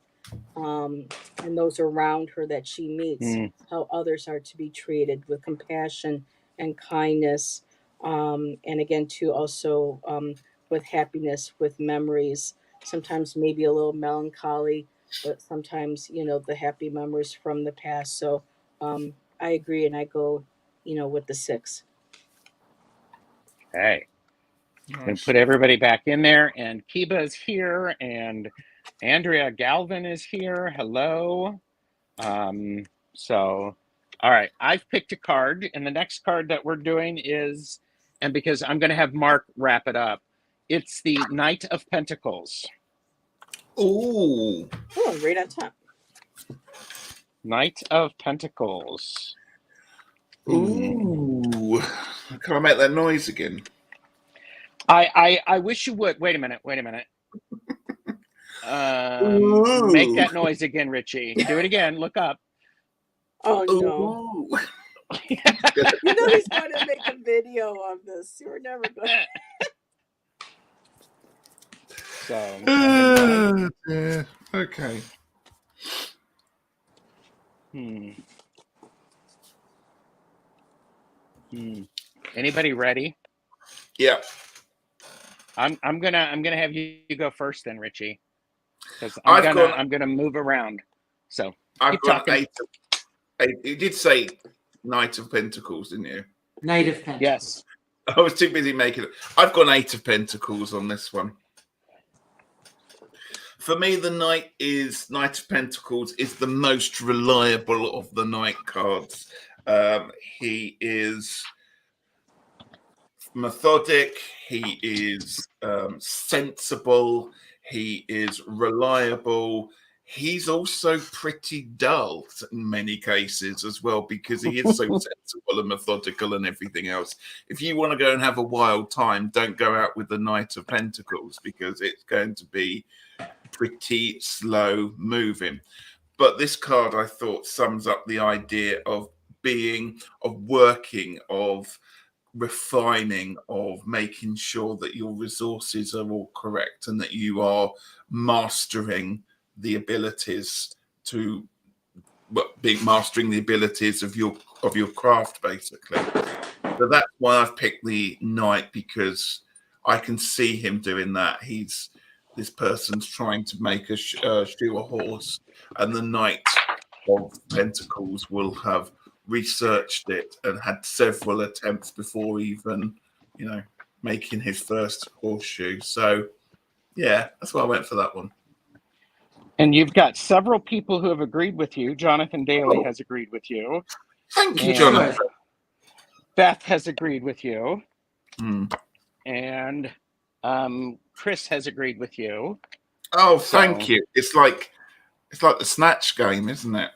S2: and those around her that she meets, how others are to be treated with compassion and kindness, and again too also with happiness, with memories, sometimes maybe a little melancholy, but sometimes the happy memories from the past. So I agree, and I go with the 6.
S1: Okay. And put everybody back in there, and Kiba is here, and Andrea Galvin is here. Hello. So, all right, I've picked a card, and the next card that we're doing is, and because I'm going to have Mark wrap it up, it's the Knight of Pentacles.
S4: Oh,
S2: right on top.
S1: Knight of Pentacles.
S4: Ooh. Can I make that noise again?
S1: I wish you would. Wait a minute. Make that noise again, Ritchie. Do it again. Look up.
S2: Oh no. He's going to make a video of this. You're never going
S1: to.
S4: So. Okay.
S1: Anybody ready?
S4: Yeah.
S1: I'm gonna have you go first then, Ritchie, because I'm gonna move around. So
S4: I've got 8. You did say Knight of Pentacles, didn't you?
S3: Knight of Pentacles.
S1: Yes.
S4: I was too busy making it. I've got 8 of Pentacles on this one. For me, the Knight of Pentacles is the most reliable of the Knight cards. He is methodic. He is sensible. He is reliable. He's also pretty dull in many cases as well, because he is so sensible and methodical and everything else. If you want to go and have a wild time, don't go out with the Knight of Pentacles, because it's going to be pretty slow moving. But this card, I thought, sums up the idea of working, of refining, of making sure that your resources are all correct and that you are mastering the abilities of your craft, basically. So that's why I've picked the Knight, because I can see him doing that. This person's trying to make a shoe a horse, and the Knight of Pentacles will have researched it and had several attempts before even, making his first horseshoe. So, yeah, that's why I went for that one.
S1: And you've got several people who have agreed with you. Jonathan Daly has agreed with you.
S4: Thank you,
S3: And-
S4: Jonathan.
S1: Beth has agreed with you,
S4: Hmm.
S1: and Chris has agreed with you.
S4: Oh, thank
S1: So-
S4: you. It's like the snatch game, isn't it?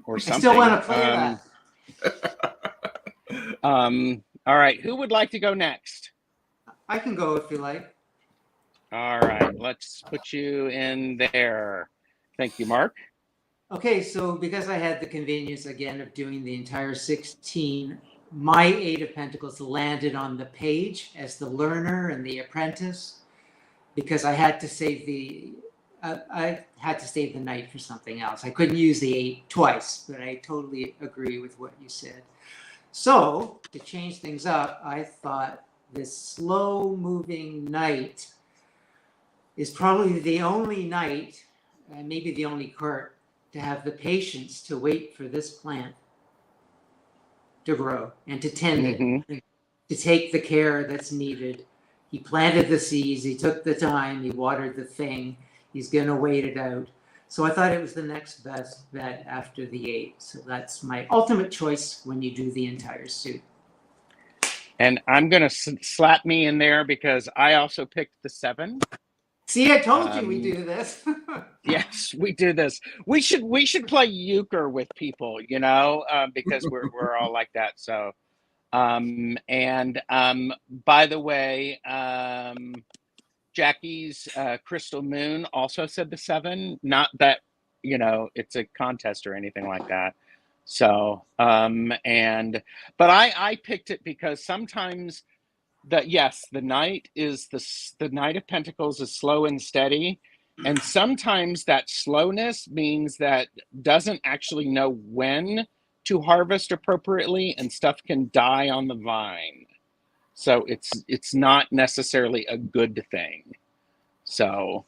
S1: Or
S3: I
S1: something.
S3: still want to play that.
S1: All right. Who would like to go next?
S3: I can go if you like.
S1: All right. Let's put you in there. Thank you, Mark.
S3: Okay, so because I had the convenience again of doing the entire 16, my 8 of Pentacles landed on the page as the learner and the apprentice, because I had to save the Knight for something else. I couldn't use the 8 twice, but I totally agree with what you said. So to change things up, I thought this slow-moving Knight is probably the only Knight, and maybe the only card, to have the patience to wait for this plant to grow and to tend it, to take the care that's needed. He planted the seeds, he took the time, he watered the thing, he's going to wait it out. So I thought it was the next best bet after the 8. So that's my ultimate choice when you do the entire suit.
S1: And I'm going to slap me in there because I also picked the 7.
S3: See, I told you we do this.
S1: Yes, we do this. We should play euchre with people, because we're all like that. So, by the way, Jackie's Crystal Moon also said the 7. Not that it's a contest or anything like that. So, but I picked it because sometimes the Knight is the Knight of Pentacles is slow and steady. And sometimes that slowness means that doesn't actually know when to harvest appropriately, and stuff can die on the vine. So it's not necessarily a good thing. So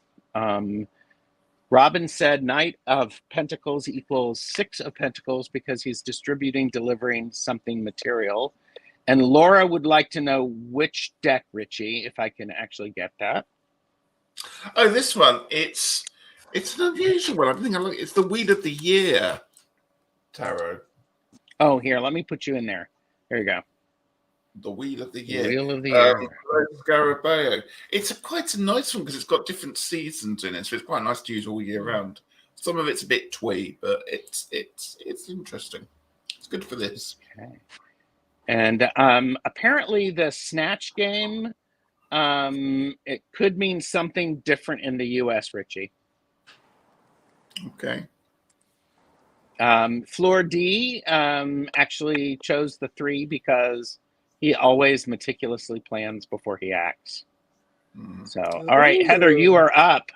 S1: Robin said Knight of Pentacles equals 6 of Pentacles because he's delivering something material. And Laura would like to know which deck, Ritchie, if I can actually get that.
S4: Oh, this one. It's an unusual one. I think it's the Wheel of the Year tarot.
S1: Oh, here, let me put you in there. There you go.
S4: The Wheel of the Year.
S1: Wheel of the Year.
S4: Scarabeo. It's quite a nice one because it's got different seasons in it, so it's quite nice to use all year round. Some of it's a bit twee, but it's interesting. It's good for this.
S1: Okay. And apparently the Snatch game, it could mean something different in the U.S., Ritchie.
S4: Okay.
S1: Floor D actually chose the 3 because he always meticulously plans before he acts. So, all right, Heather, you are up.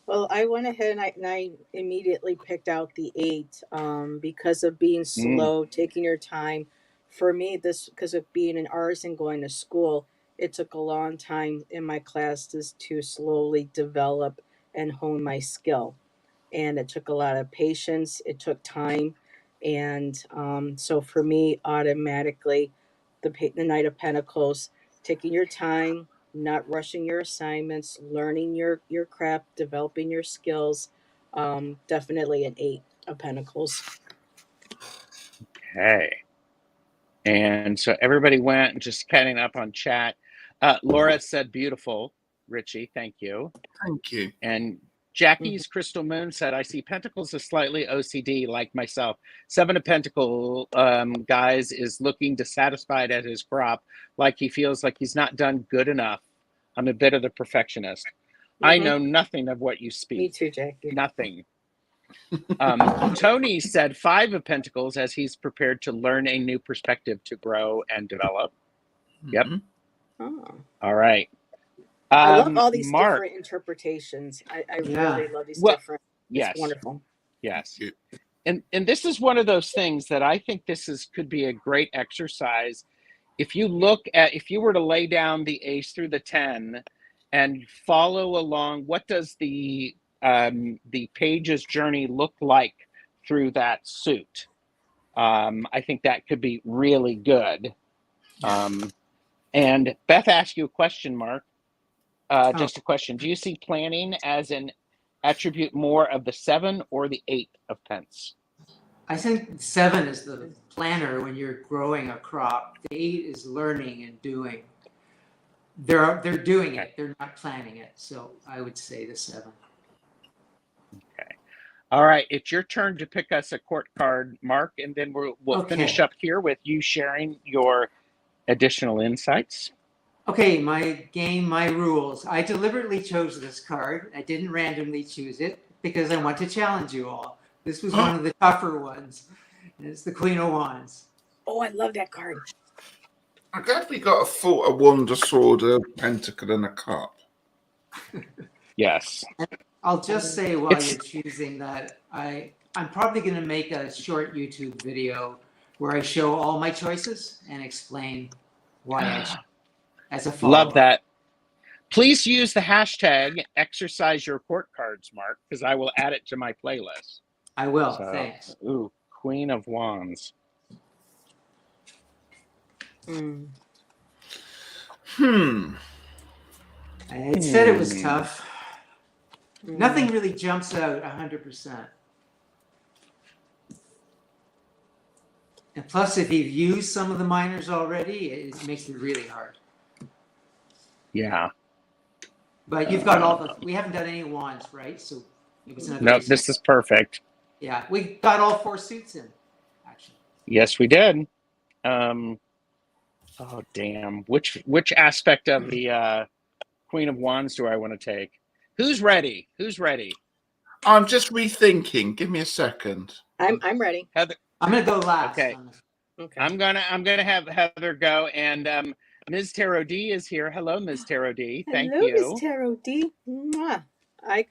S2: Well, I went ahead and I immediately picked out the 8 because of being slow, taking your time. For me, because of being an artist and going to school, it took a long time in my classes to slowly develop and hone my skill. And it took a lot of patience. It took time. And so for me, automatically, the Knight of Pentacles, taking your time, not rushing your assignments, learning your craft, developing your skills. Definitely an 8 of Pentacles.
S1: Okay. And so everybody went just catching up on chat. Laura said beautiful, Ritchie. Thank you.
S4: Thank you.
S1: And Jackie's Crystal Moon said, I see Pentacles as slightly OCD like myself. 7 of Pentacles, guys, is looking dissatisfied at his crop, like he feels like he's not done good enough. I'm a bit of the perfectionist. I know nothing of what you speak.
S2: Me too, Jackie.
S1: Nothing. Tony said 5 of Pentacles as he's prepared to learn a new perspective to grow and develop. Yep.
S2: Oh.
S1: All right.
S2: I love all these
S1: Mark.
S2: different interpretations. I really love these different. It's wonderful.
S1: Yes. And this is one of those things that I think could be a great exercise. If you were to lay down the ace through the 10 and follow along, what does the page's journey look like through that suit? I think that could be really good. And Beth asked you a question, Mark. Just a question. Do you see planning as an attribute more of the 7 or the 8 of Pence?
S3: I think 7 is the planner when you're growing a crop. The 8 is learning and doing. They're doing it. They're not planning it. So I would say the 7.
S1: Okay. All right. It's your turn to pick us a court card, Mark, and then we'll finish up here with you sharing your additional insights.
S3: Okay, my game, my rules. I deliberately chose this card. I didn't randomly choose it because I want to challenge you all. This was one of the tougher ones. It's the Queen of Wands.
S2: Oh, I love that card.
S4: I'm glad we got a wand, a sword, a pentacle, and a cup.
S1: Yes.
S3: I'll just say while you're choosing that, I'm probably going to make a short YouTube video where I show all my choices and explain why I chose as a follow-up.
S1: Love that. Please use the hashtag exercise your court cards, Mark, because I will add it to my playlist.
S3: I will.
S1: So,
S3: thanks.
S1: Ooh, Queen of Wands.
S3: I said it was tough. Nothing really jumps out 100%. And plus, if you've used some of the minors already, it makes it really hard.
S1: Yeah.
S3: But you've got all the. We haven't done any wands, right? So it was another.
S1: No, this is perfect.
S3: Yeah, we got all 4 suits in. Actually.
S1: Yes, we did. Oh damn! Which aspect of the Queen of Wands do I want to take? Who's ready? Who's ready?
S4: I'm just rethinking. Give me a second.
S2: I'm ready.
S1: Heather.
S3: I'm gonna go last.
S1: Okay. I'm gonna have Heather go, and Ms. Tarot D is here. Hello, Ms. Tarot D. Thank you.
S2: Hello, Ms. Tarot D. Mwah. I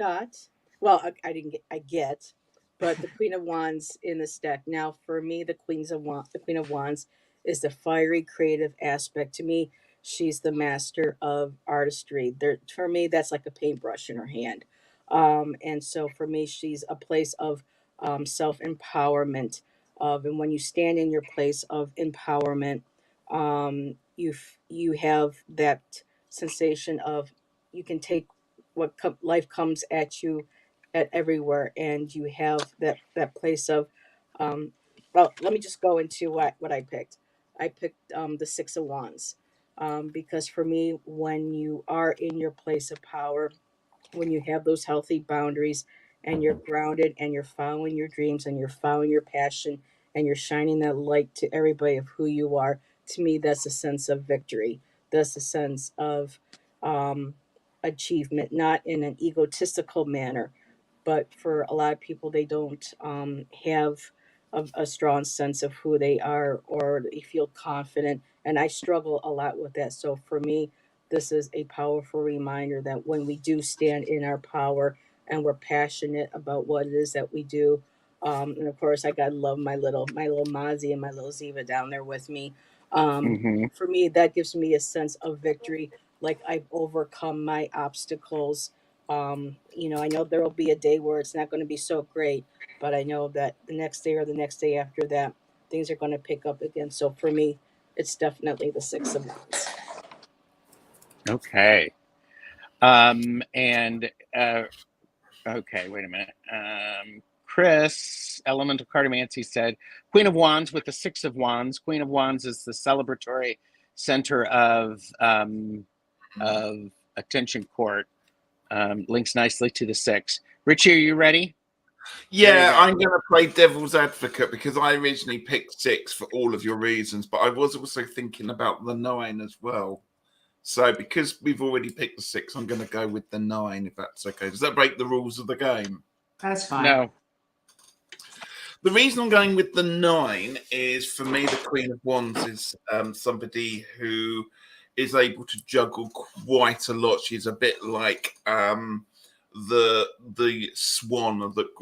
S2: didn't get, but the Queen of Wands in this deck. Now, for me, the Queen of Wands is the fiery, creative aspect. To me, she's the master of artistry. For me, that's like a paintbrush in her hand. And so for me, she's a place of self-empowerment. And when you stand in your place of empowerment, you have that sensation of you can take what life comes at you at everywhere, and you have that place of well, let me just go into what I picked. I picked the 6 of Wands, because for me, when you are in your place of power, when you have those healthy boundaries and you're grounded and you're following your dreams and you're following your passion and you're shining that light to everybody of who you are, to me, that's a sense of victory. That's a sense of achievement, not in an egotistical manner, but for a lot of people, they don't have a strong sense of who they are, or they feel confident. And I struggle a lot with that. So for me, this is a powerful reminder that when we do stand in our power and we're passionate about what it is that we do, and of course, I gotta love my little Mozzie and my little Ziva down there with me. For me, that gives me a sense of victory, like I've overcome my obstacles. I know there will be a day where it's not going to be so great, but I know that the next day or the next day after that, things are going to pick up again. So for me, it's definitely the 6 of Wands.
S1: Okay. Okay, wait a minute. Chris, Elemental Cartomancy, said, Queen of Wands with the 6 of Wands. Queen of Wands is the celebratory center of Attention Court. Links nicely to the 6. Ritchie, are you ready?
S4: Yeah, I'm going to play devil's advocate because I originally picked 6 for all of your reasons, but I was also thinking about the 9 as well. So because we've already picked the 6, I'm going to go with the 9, if that's okay. Does that break the rules of the game?
S3: That's fine.
S1: No.
S4: The reason I'm going with the 9 is, for me, the Queen of Wands is somebody who is able to juggle quite a lot. She's a bit like the swan that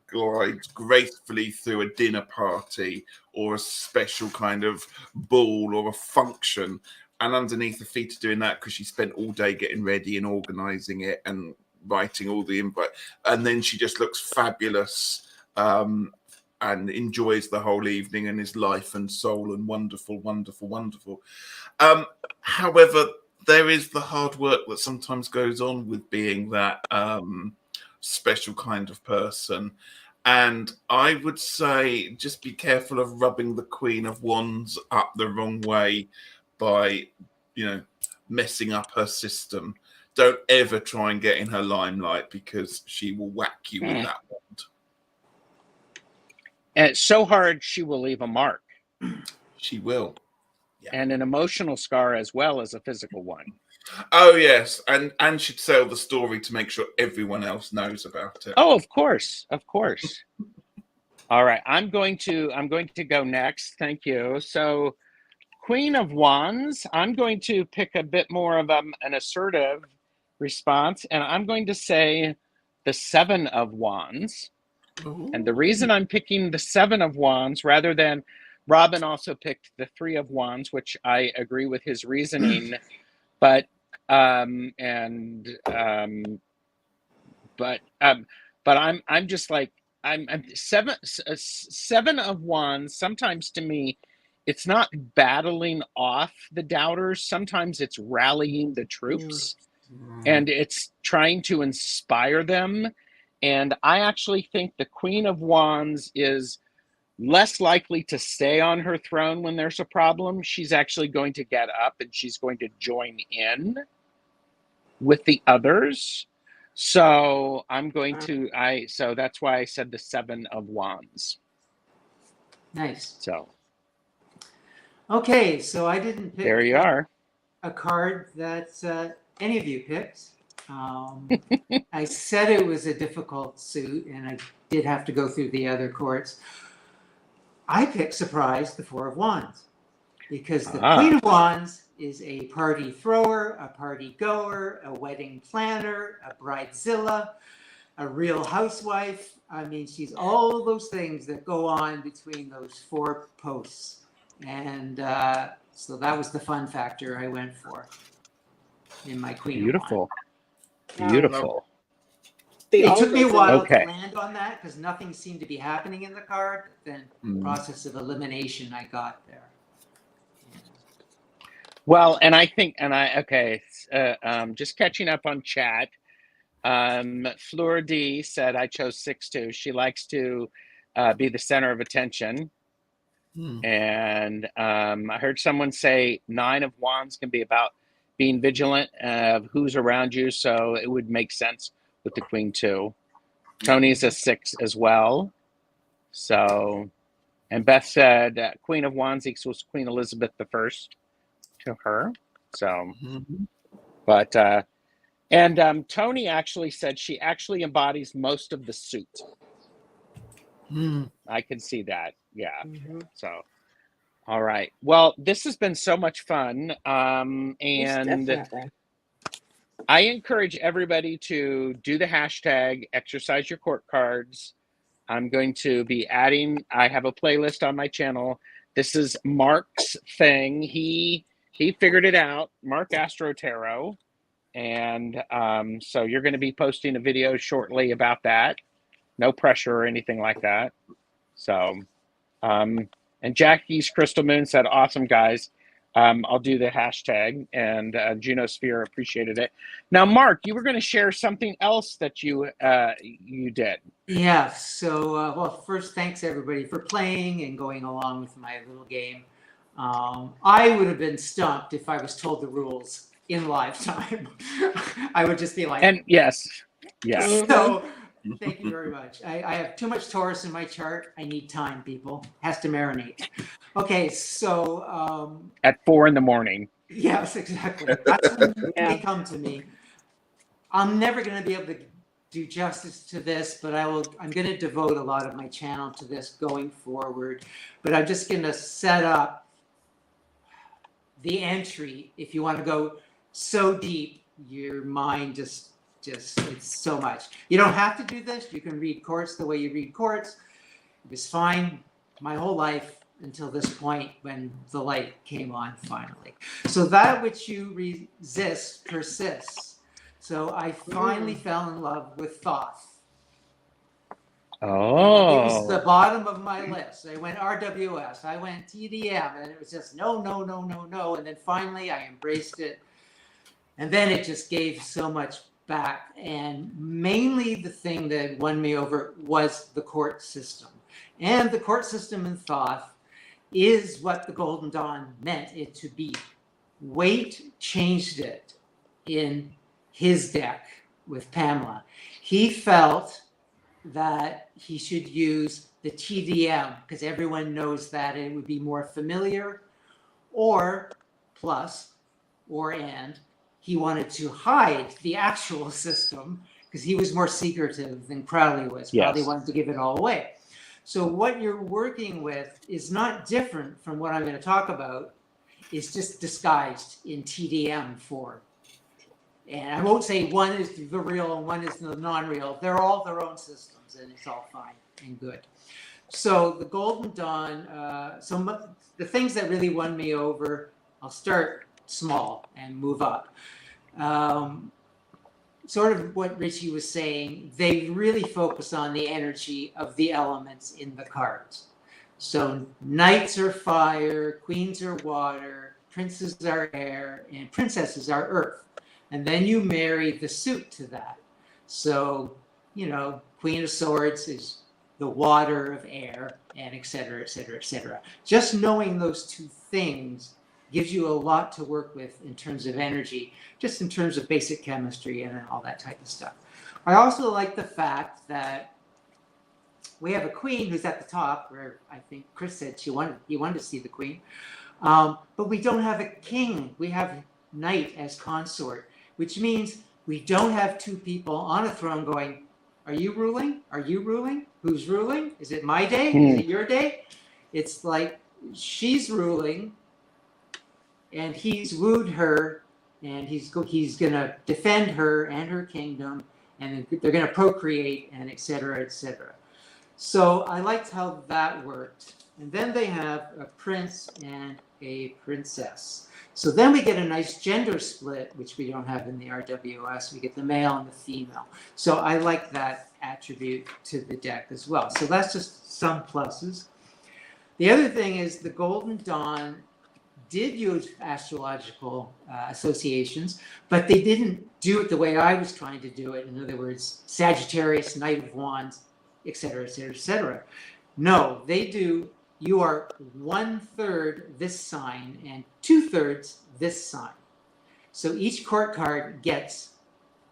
S4: glides gracefully through a dinner party or a special kind of ball or a function. And underneath her feet are doing that because she spent all day getting ready and organizing it and writing all the invite. And then she just looks fabulous and enjoys the whole evening and is life and soul and wonderful, wonderful, wonderful. However, there is the hard work that sometimes goes on with being that special kind of person. And I would say just be careful of rubbing the Queen of Wands up the wrong way by, messing up her system. Don't ever try and get in her limelight, because she will whack you with that wand.
S1: And it's so hard, she will leave a mark.
S4: She will.
S1: Yeah. And an emotional scar as well as a physical one.
S4: Oh yes, and she'd sell the story to make sure everyone else knows about it.
S1: Oh, of course. All right, I'm going to go next. Thank you. So, Queen of Wands, I'm going to pick a bit more of an assertive response, and I'm going to say the Seven of Wands. Ooh. And the reason I'm picking the Seven of Wands rather than Robin also picked the Three of Wands, which I agree with his reasoning, but I'm just like I'm Seven of Wands. Sometimes to me, it's not battling off the doubters. Sometimes it's rallying the troops, and it's trying to inspire them. And I actually think the Queen of Wands is less likely to stay on her throne when there's a problem. She's actually going to get up and she's going to join in with the others. So I'm going to, so that's why I said the Seven of Wands.
S3: Nice.
S1: So.
S3: Okay, so I didn't pick
S1: there you are.
S3: A card that any of you picked. I said it was a difficult suit, and I did have to go through the other courts. I picked, surprise, the Four of Wands, because the Queen of Wands is a party thrower, a party goer, a wedding planner, a bridezilla, a real housewife. I mean, she's all those things that go on between those four posts. And so that was the fun factor I went for in my Queen of Wands.
S1: Beautiful.
S3: It took me a while to land on that because nothing seemed to be happening in the card. Then process of elimination, I got there.
S1: Well, and I think, just catching up on chat. Fleur D said I chose 6-2. She likes to be the center of attention. And I heard someone say 9 of Wands can be about being vigilant of who's around you, so it would make sense with the Queen too. Tony's a 6 as well. So, and Beth said Queen of Wands equals Queen Elizabeth I to her. So, but and Tony actually said she actually embodies most of the suit. I can see that. Yeah. So, all right. Well, this has been so much fun. And I encourage everybody to do the hashtag exercise your court cards. I'm going to be adding, I have a playlist on my channel. This is Mark's thing. He figured it out, Mark astrotarot. And so you're going to be posting a video shortly about that. No pressure or anything like that. So, and Jackie's Crystal Moon said, awesome, guys. I'll do the hashtag, and Juno Sphere appreciated it. Now, Mark, you were going to share something else that you did.
S3: Yeah. So, well, first, thanks everybody for playing and going along with my little game. I would have been stumped if I was told the rules in live time. I would just be like,
S1: and yes.
S3: So, thank you very much. I have too much Taurus in my chart. I need time, people. Has to marinate. Okay, so
S1: at 4 a.m.
S3: Yes, exactly. That's when they come to me. I'm never going to be able to do justice to this, but I'm going to devote a lot of my channel to this going forward. But I'm just going to set up the entry. If you want to go so deep, your mind just it's so much. You don't have to do this. You can read courts the way you read courts. It was fine my whole life until this point when the light came on finally. So that which you resist persists. So I finally fell in love with Thoth.
S1: Oh.
S3: It was the bottom of my list. I went RWS. I went TDM, and it was just no. And then finally I embraced it. And then it just gave so much back, and mainly the thing that won me over was the court system. And the court system in Thoth is what the Golden Dawn meant it to be. Waite changed it in his deck with Pamela. He felt that he should use the TDM because everyone knows that it would be more familiar, or plus, or and. He wanted to hide the actual system because he was more secretive than Crowley was.
S1: Yes.
S3: Crowley wanted to give it all away. So what you're working with is not different from what I'm going to talk about. It's just disguised in TDM form. And I won't say one is the real and one is the non-real. They're all their own systems, and it's all fine and good. So the Golden Dawn, the things that really won me over, I'll start small and move up. Sort of what Ritchie was saying, they really focus on the energy of the elements in the cards. So knights are fire, queens are water, princes are air, and princesses are earth. And then you marry the suit to that. So, you know, Queen of Swords is the water of air, and et cetera, et cetera, et cetera. Just knowing those two things gives you a lot to work with in terms of energy, just in terms of basic chemistry and all that type of stuff. I also like the fact that we have a queen who's at the top, where I think Chris said he wanted to see the queen, but we don't have a king. We have knight as consort, which means we don't have two people on a throne going, are you ruling? Are you ruling? Who's ruling? Is it my day? Is it your day? It's like she's ruling, and he's wooed her, and he's going to defend her and her kingdom, and they're going to procreate, and et cetera, et cetera. So I liked how that worked. And then they have a prince and a princess. So then we get a nice gender split, which we don't have in the RWS. We get the male and the female. So I like that attribute to the deck as well. So that's just some pluses. The other thing is the Golden Dawn did use astrological associations, but they didn't do it the way I was trying to do it. In other words, Sagittarius, Knight of Wands, et cetera, et cetera, et cetera. No, they do. You are 1/3 this sign and 2/3 this sign. So each court card gets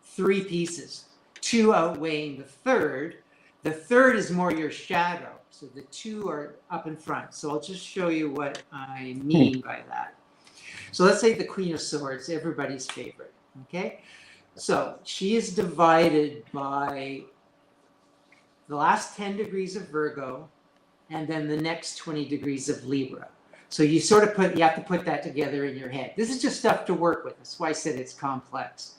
S3: 3 pieces, 2 outweighing the third. The third is more your shadow. So the 2 are up in front. So I'll just show you what I mean by that. So let's say the Queen of Swords, everybody's favorite. Okay. So she is divided by the last 10 degrees of Virgo, and then the next 20 degrees of Libra. So you sort of you have to put that together in your head. This is just stuff to work with. That's why I said it's complex.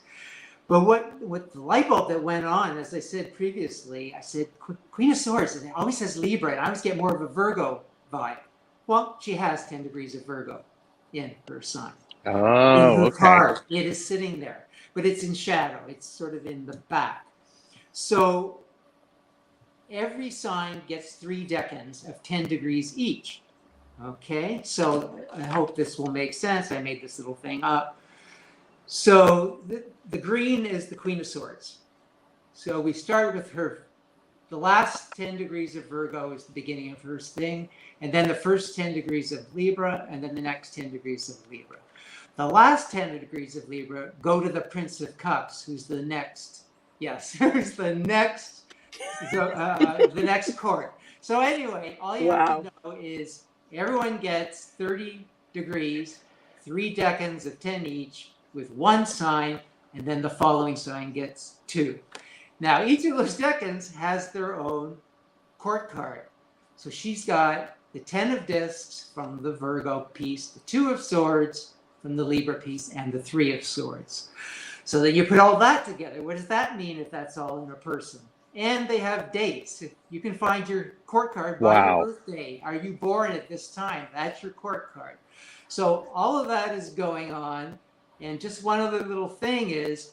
S3: But what the light bulb that went on, as I said previously, I said Queen of Swords, and it always says Libra, and I always get more of a Virgo vibe. Well, she has 10 degrees of Virgo in her sign.
S1: Oh,
S3: in her
S1: okay.
S3: card, it is sitting there, but it's in shadow. It's sort of in the back. So every sign gets 3 decans of 10 degrees each. Okay, so I hope this will make sense. I made this little thing up. So the green is the Queen of Swords. So we start with her. The last 10 degrees of Virgo is the beginning of her thing, and then the first 10 degrees of Libra, and then the next 10 degrees of Libra. The last 10 degrees of Libra go to the Prince of Cups, who's the next. Yes, who's the next. The next court. So anyway, all you have to know is everyone gets 30 degrees, 3 decans of 10 each with 1 sign, and then the following sign gets 2. Now, each of those decans has their own court card. So she's got the 10 of discs from the Virgo piece, the 2 of swords from the Libra piece, and the 3 of swords. So that you put all that together. What does that mean if that's all in a person? And they have dates. You can find your court card by your birthday. Are you born at this time? That's your court card. So all of that is going on. And just one other little thing is,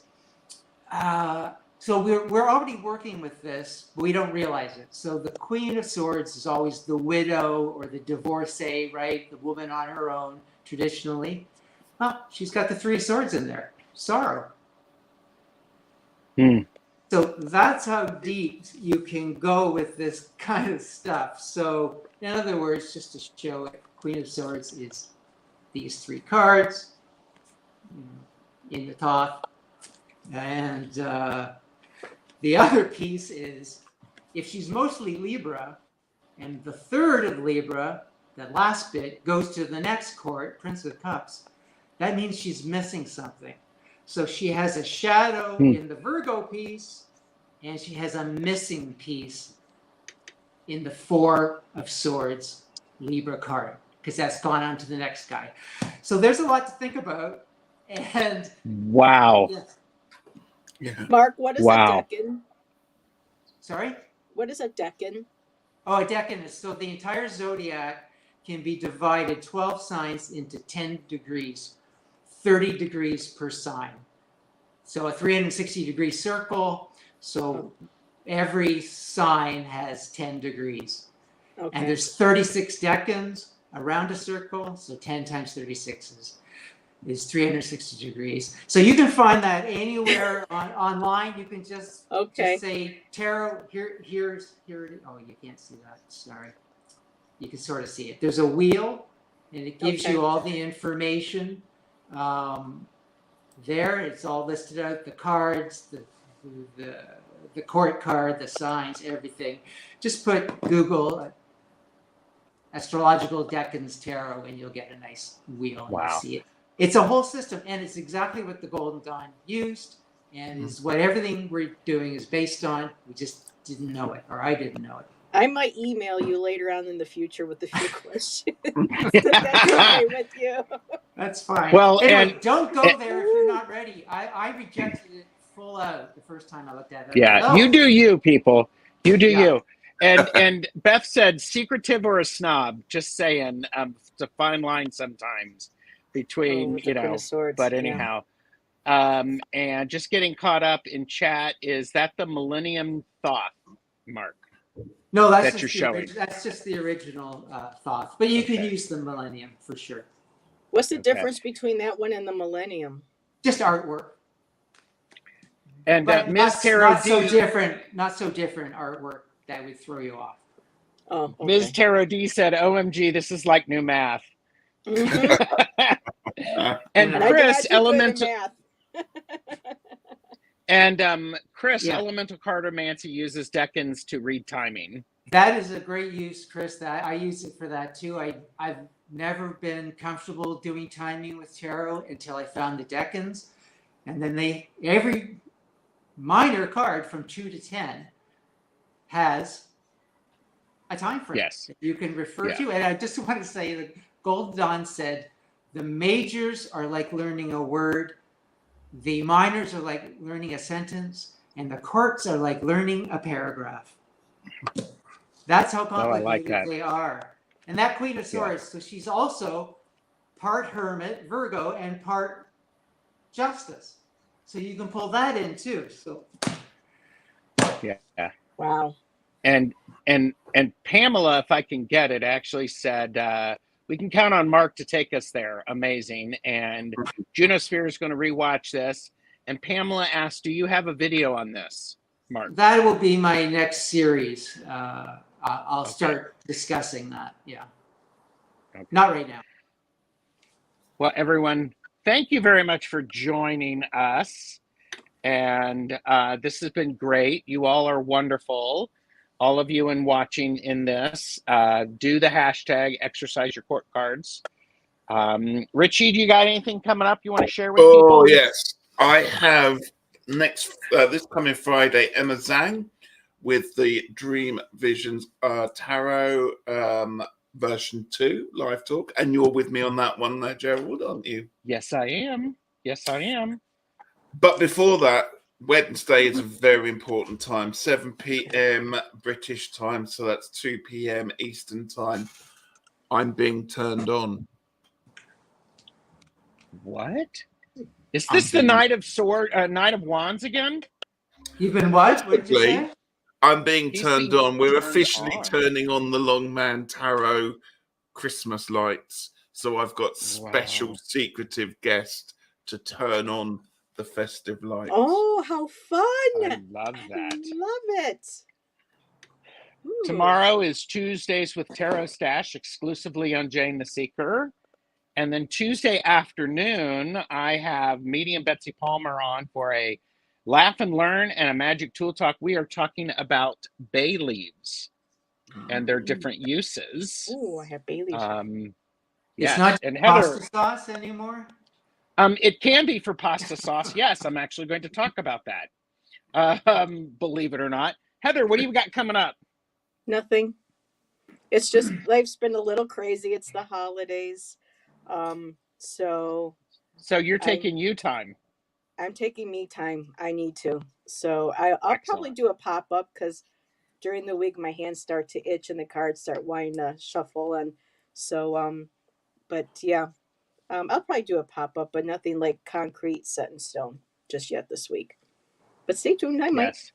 S3: so we're already working with this, but we don't realize it. So the Queen of Swords is always the widow or the divorcee, right? The woman on her own, traditionally. Well, she's got the 3 swords in there. Sorrow.
S1: Hmm.
S3: So that's how deep you can go with this kind of stuff. So in other words, just to show it, Queen of Swords is these 3 cards in the top. And the other piece is, if she's mostly Libra, and the 3rd of Libra, that last bit, goes to the next court, Prince of Cups, that means she's missing something. So she has a shadow in the Virgo piece, and she has a missing piece in the 4 of Swords Libra card, because that's gone on to the next guy. So there's a lot to think about. And
S1: wow.
S4: Yeah.
S2: Mark, what is a decan?
S3: Sorry?
S2: What is a decan?
S3: Oh, a decan is, so the entire zodiac can be divided 12 signs into 10 degrees, 30 degrees per sign. So a 360-degree circle. So every sign has 10 degrees. Okay. And there's 36 decans around a circle. So 10 times 36 is 360 degrees. So you can find that anywhere online. You can just say tarot. Here it is. Oh, you can't see that. Sorry. You can sort of see it. There's a wheel, and it gives you all the information. There, it's all listed out. The cards, the court card, the signs, everything. Just put Google astrological decans tarot, and you'll get a nice wheel.
S1: Wow.
S3: And you see it. It's a whole system, and it's exactly what the Golden Dawn used, and is what everything we're doing is based on. We just didn't know it, or I didn't know it.
S2: I might email you later on in the future with a few questions. That's okay with you.
S3: That's fine.
S1: Well,
S3: anyway,
S1: and
S3: don't go there if you're not ready. I rejected it full out the first time I looked at it.
S1: Yeah, you do you, people. You do you. And Beth said, secretive or a snob. Just saying, it's a fine line sometimes between, but anyhow. And just getting caught up in chat, is that the Millennium Thoth, Mark?
S3: No, that's
S1: that you're showing.
S3: That's just the original Thoth, but you can use the Millennium for sure.
S2: What's the difference between that one and the Millennium?
S3: Just artwork.
S1: And Ms. Tarot
S3: not so different artwork that would throw you off.
S1: Oh, okay. Ms. Tarot D said, "OMG, this is like new math." And Chris, elemental. And Chris, elemental cartomancy uses decans to read timing.
S3: That is a great use, Chris. That I use it for that too. I've never been comfortable doing timing with tarot until I found the decans, and then every minor card from 2 to 10 has a time frame that you can refer to. And I just want to say that Golden Dawn said the majors are like learning a word. The minors are like learning a sentence, and the courts are like learning a paragraph. That's how complicated they are. And that Queen of Swords, so she's also part Hermit, Virgo, and part Justice. So you can pull that in too. So
S2: wow.
S1: And Pamela, if I can get it, actually said, we can count on Mark to take us there. Amazing. And Junosphere is going to rewatch this. And Pamela asked, do you have a video on this, Mark?
S3: That will be my next series. I'll start discussing that. Yeah. Okay. Not right now.
S1: Well, everyone, thank you very much for joining us. And this has been great. You all are wonderful. All of you in watching in this, do the hashtag exercise your court cards. Ritchie, do you got anything coming up you want to share with people?
S4: Oh, yes. I have this coming Friday, Emma Zhang with the Dream Visions Tarot version 2 live talk. And you're with me on that one there, Gerald, aren't you?
S1: Yes, I am. Yes, I am.
S4: But before that, Wednesday is a very important time, 7 p.m. British time, so that's 2 p.m. Eastern time. I'm being turned on.
S1: What? Is this the Knight of Wands again?
S3: You've been what? What did you say?
S4: I'm being turned on. We're officially turning on the Longman Tarot Christmas lights. So I've got special secretive guest to turn on the festive lights.
S2: Oh, how fun!
S1: I love that.
S2: I love it. Ooh.
S1: Tomorrow is Tuesdays with Tarot Stash exclusively on Jane the Seeker. And then Tuesday afternoon, I have Medium Betsy Palmer on for a Laugh and Learn and a Magic Tool Talk. We are talking about bay leaves and their different uses.
S2: Ooh, I have bay leaves.
S1: Yes.
S3: It's not
S1: And Heather,
S3: pasta sauce anymore.
S1: it can be for pasta sauce. Yes, I'm actually going to talk about that. Believe it or not. Heather, what do you got coming up?
S2: Nothing. It's just life's been a little crazy. It's the holidays. So
S1: you're taking you time.
S2: I'm taking me time. I need to. So I'll probably do a pop-up because during the week my hands start to itch and the cards start wanting to shuffle. And so, but yeah, I'll probably do a pop-up, but nothing like concrete set in stone just yet this week. But stay tuned. I might.
S1: Yes.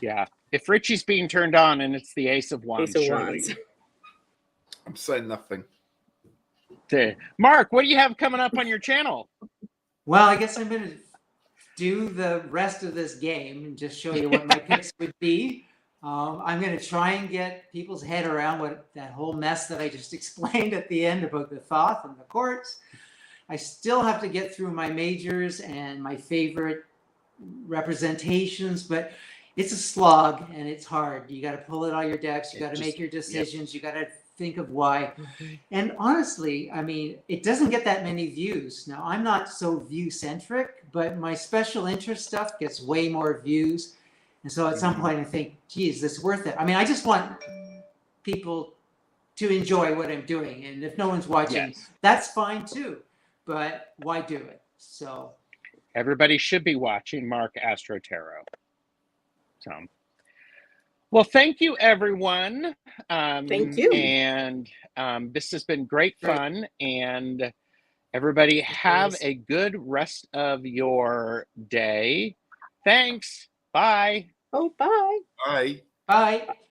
S1: Yeah. If Ritchie's being turned on and it's the Ace of Wands,
S2: Ace of
S1: surely.
S2: Wands.
S4: I'm saying nothing.
S1: Okay. Mark, what do you have coming up on your channel?
S3: Well, I guess I'm going to do the rest of this game and just show you what my picks would be. I'm going to try and get people's head around what that whole mess that I just explained at the end about the Thoth and the courts. I still have to get through my majors and my favorite representations, but it's a slog and it's hard. You got to pull it all your decks. You got to make your decisions. You got to think of why. And honestly, I mean, it doesn't get that many views. Now, I'm not so view centric, but my special interest stuff gets way more views. And so at some point I think, geez, this is worth it. I mean, I just want people to enjoy what I'm doing. And if no one's watching, that's fine too. But why do it? So
S1: everybody should be watching Mark Astro Tarot. So, well, thank you, everyone.
S2: Thank you.
S1: And this has been great fun. And everybody have a good rest of your day. Thanks. Bye.
S2: Oh, bye.
S4: Bye.
S3: bye.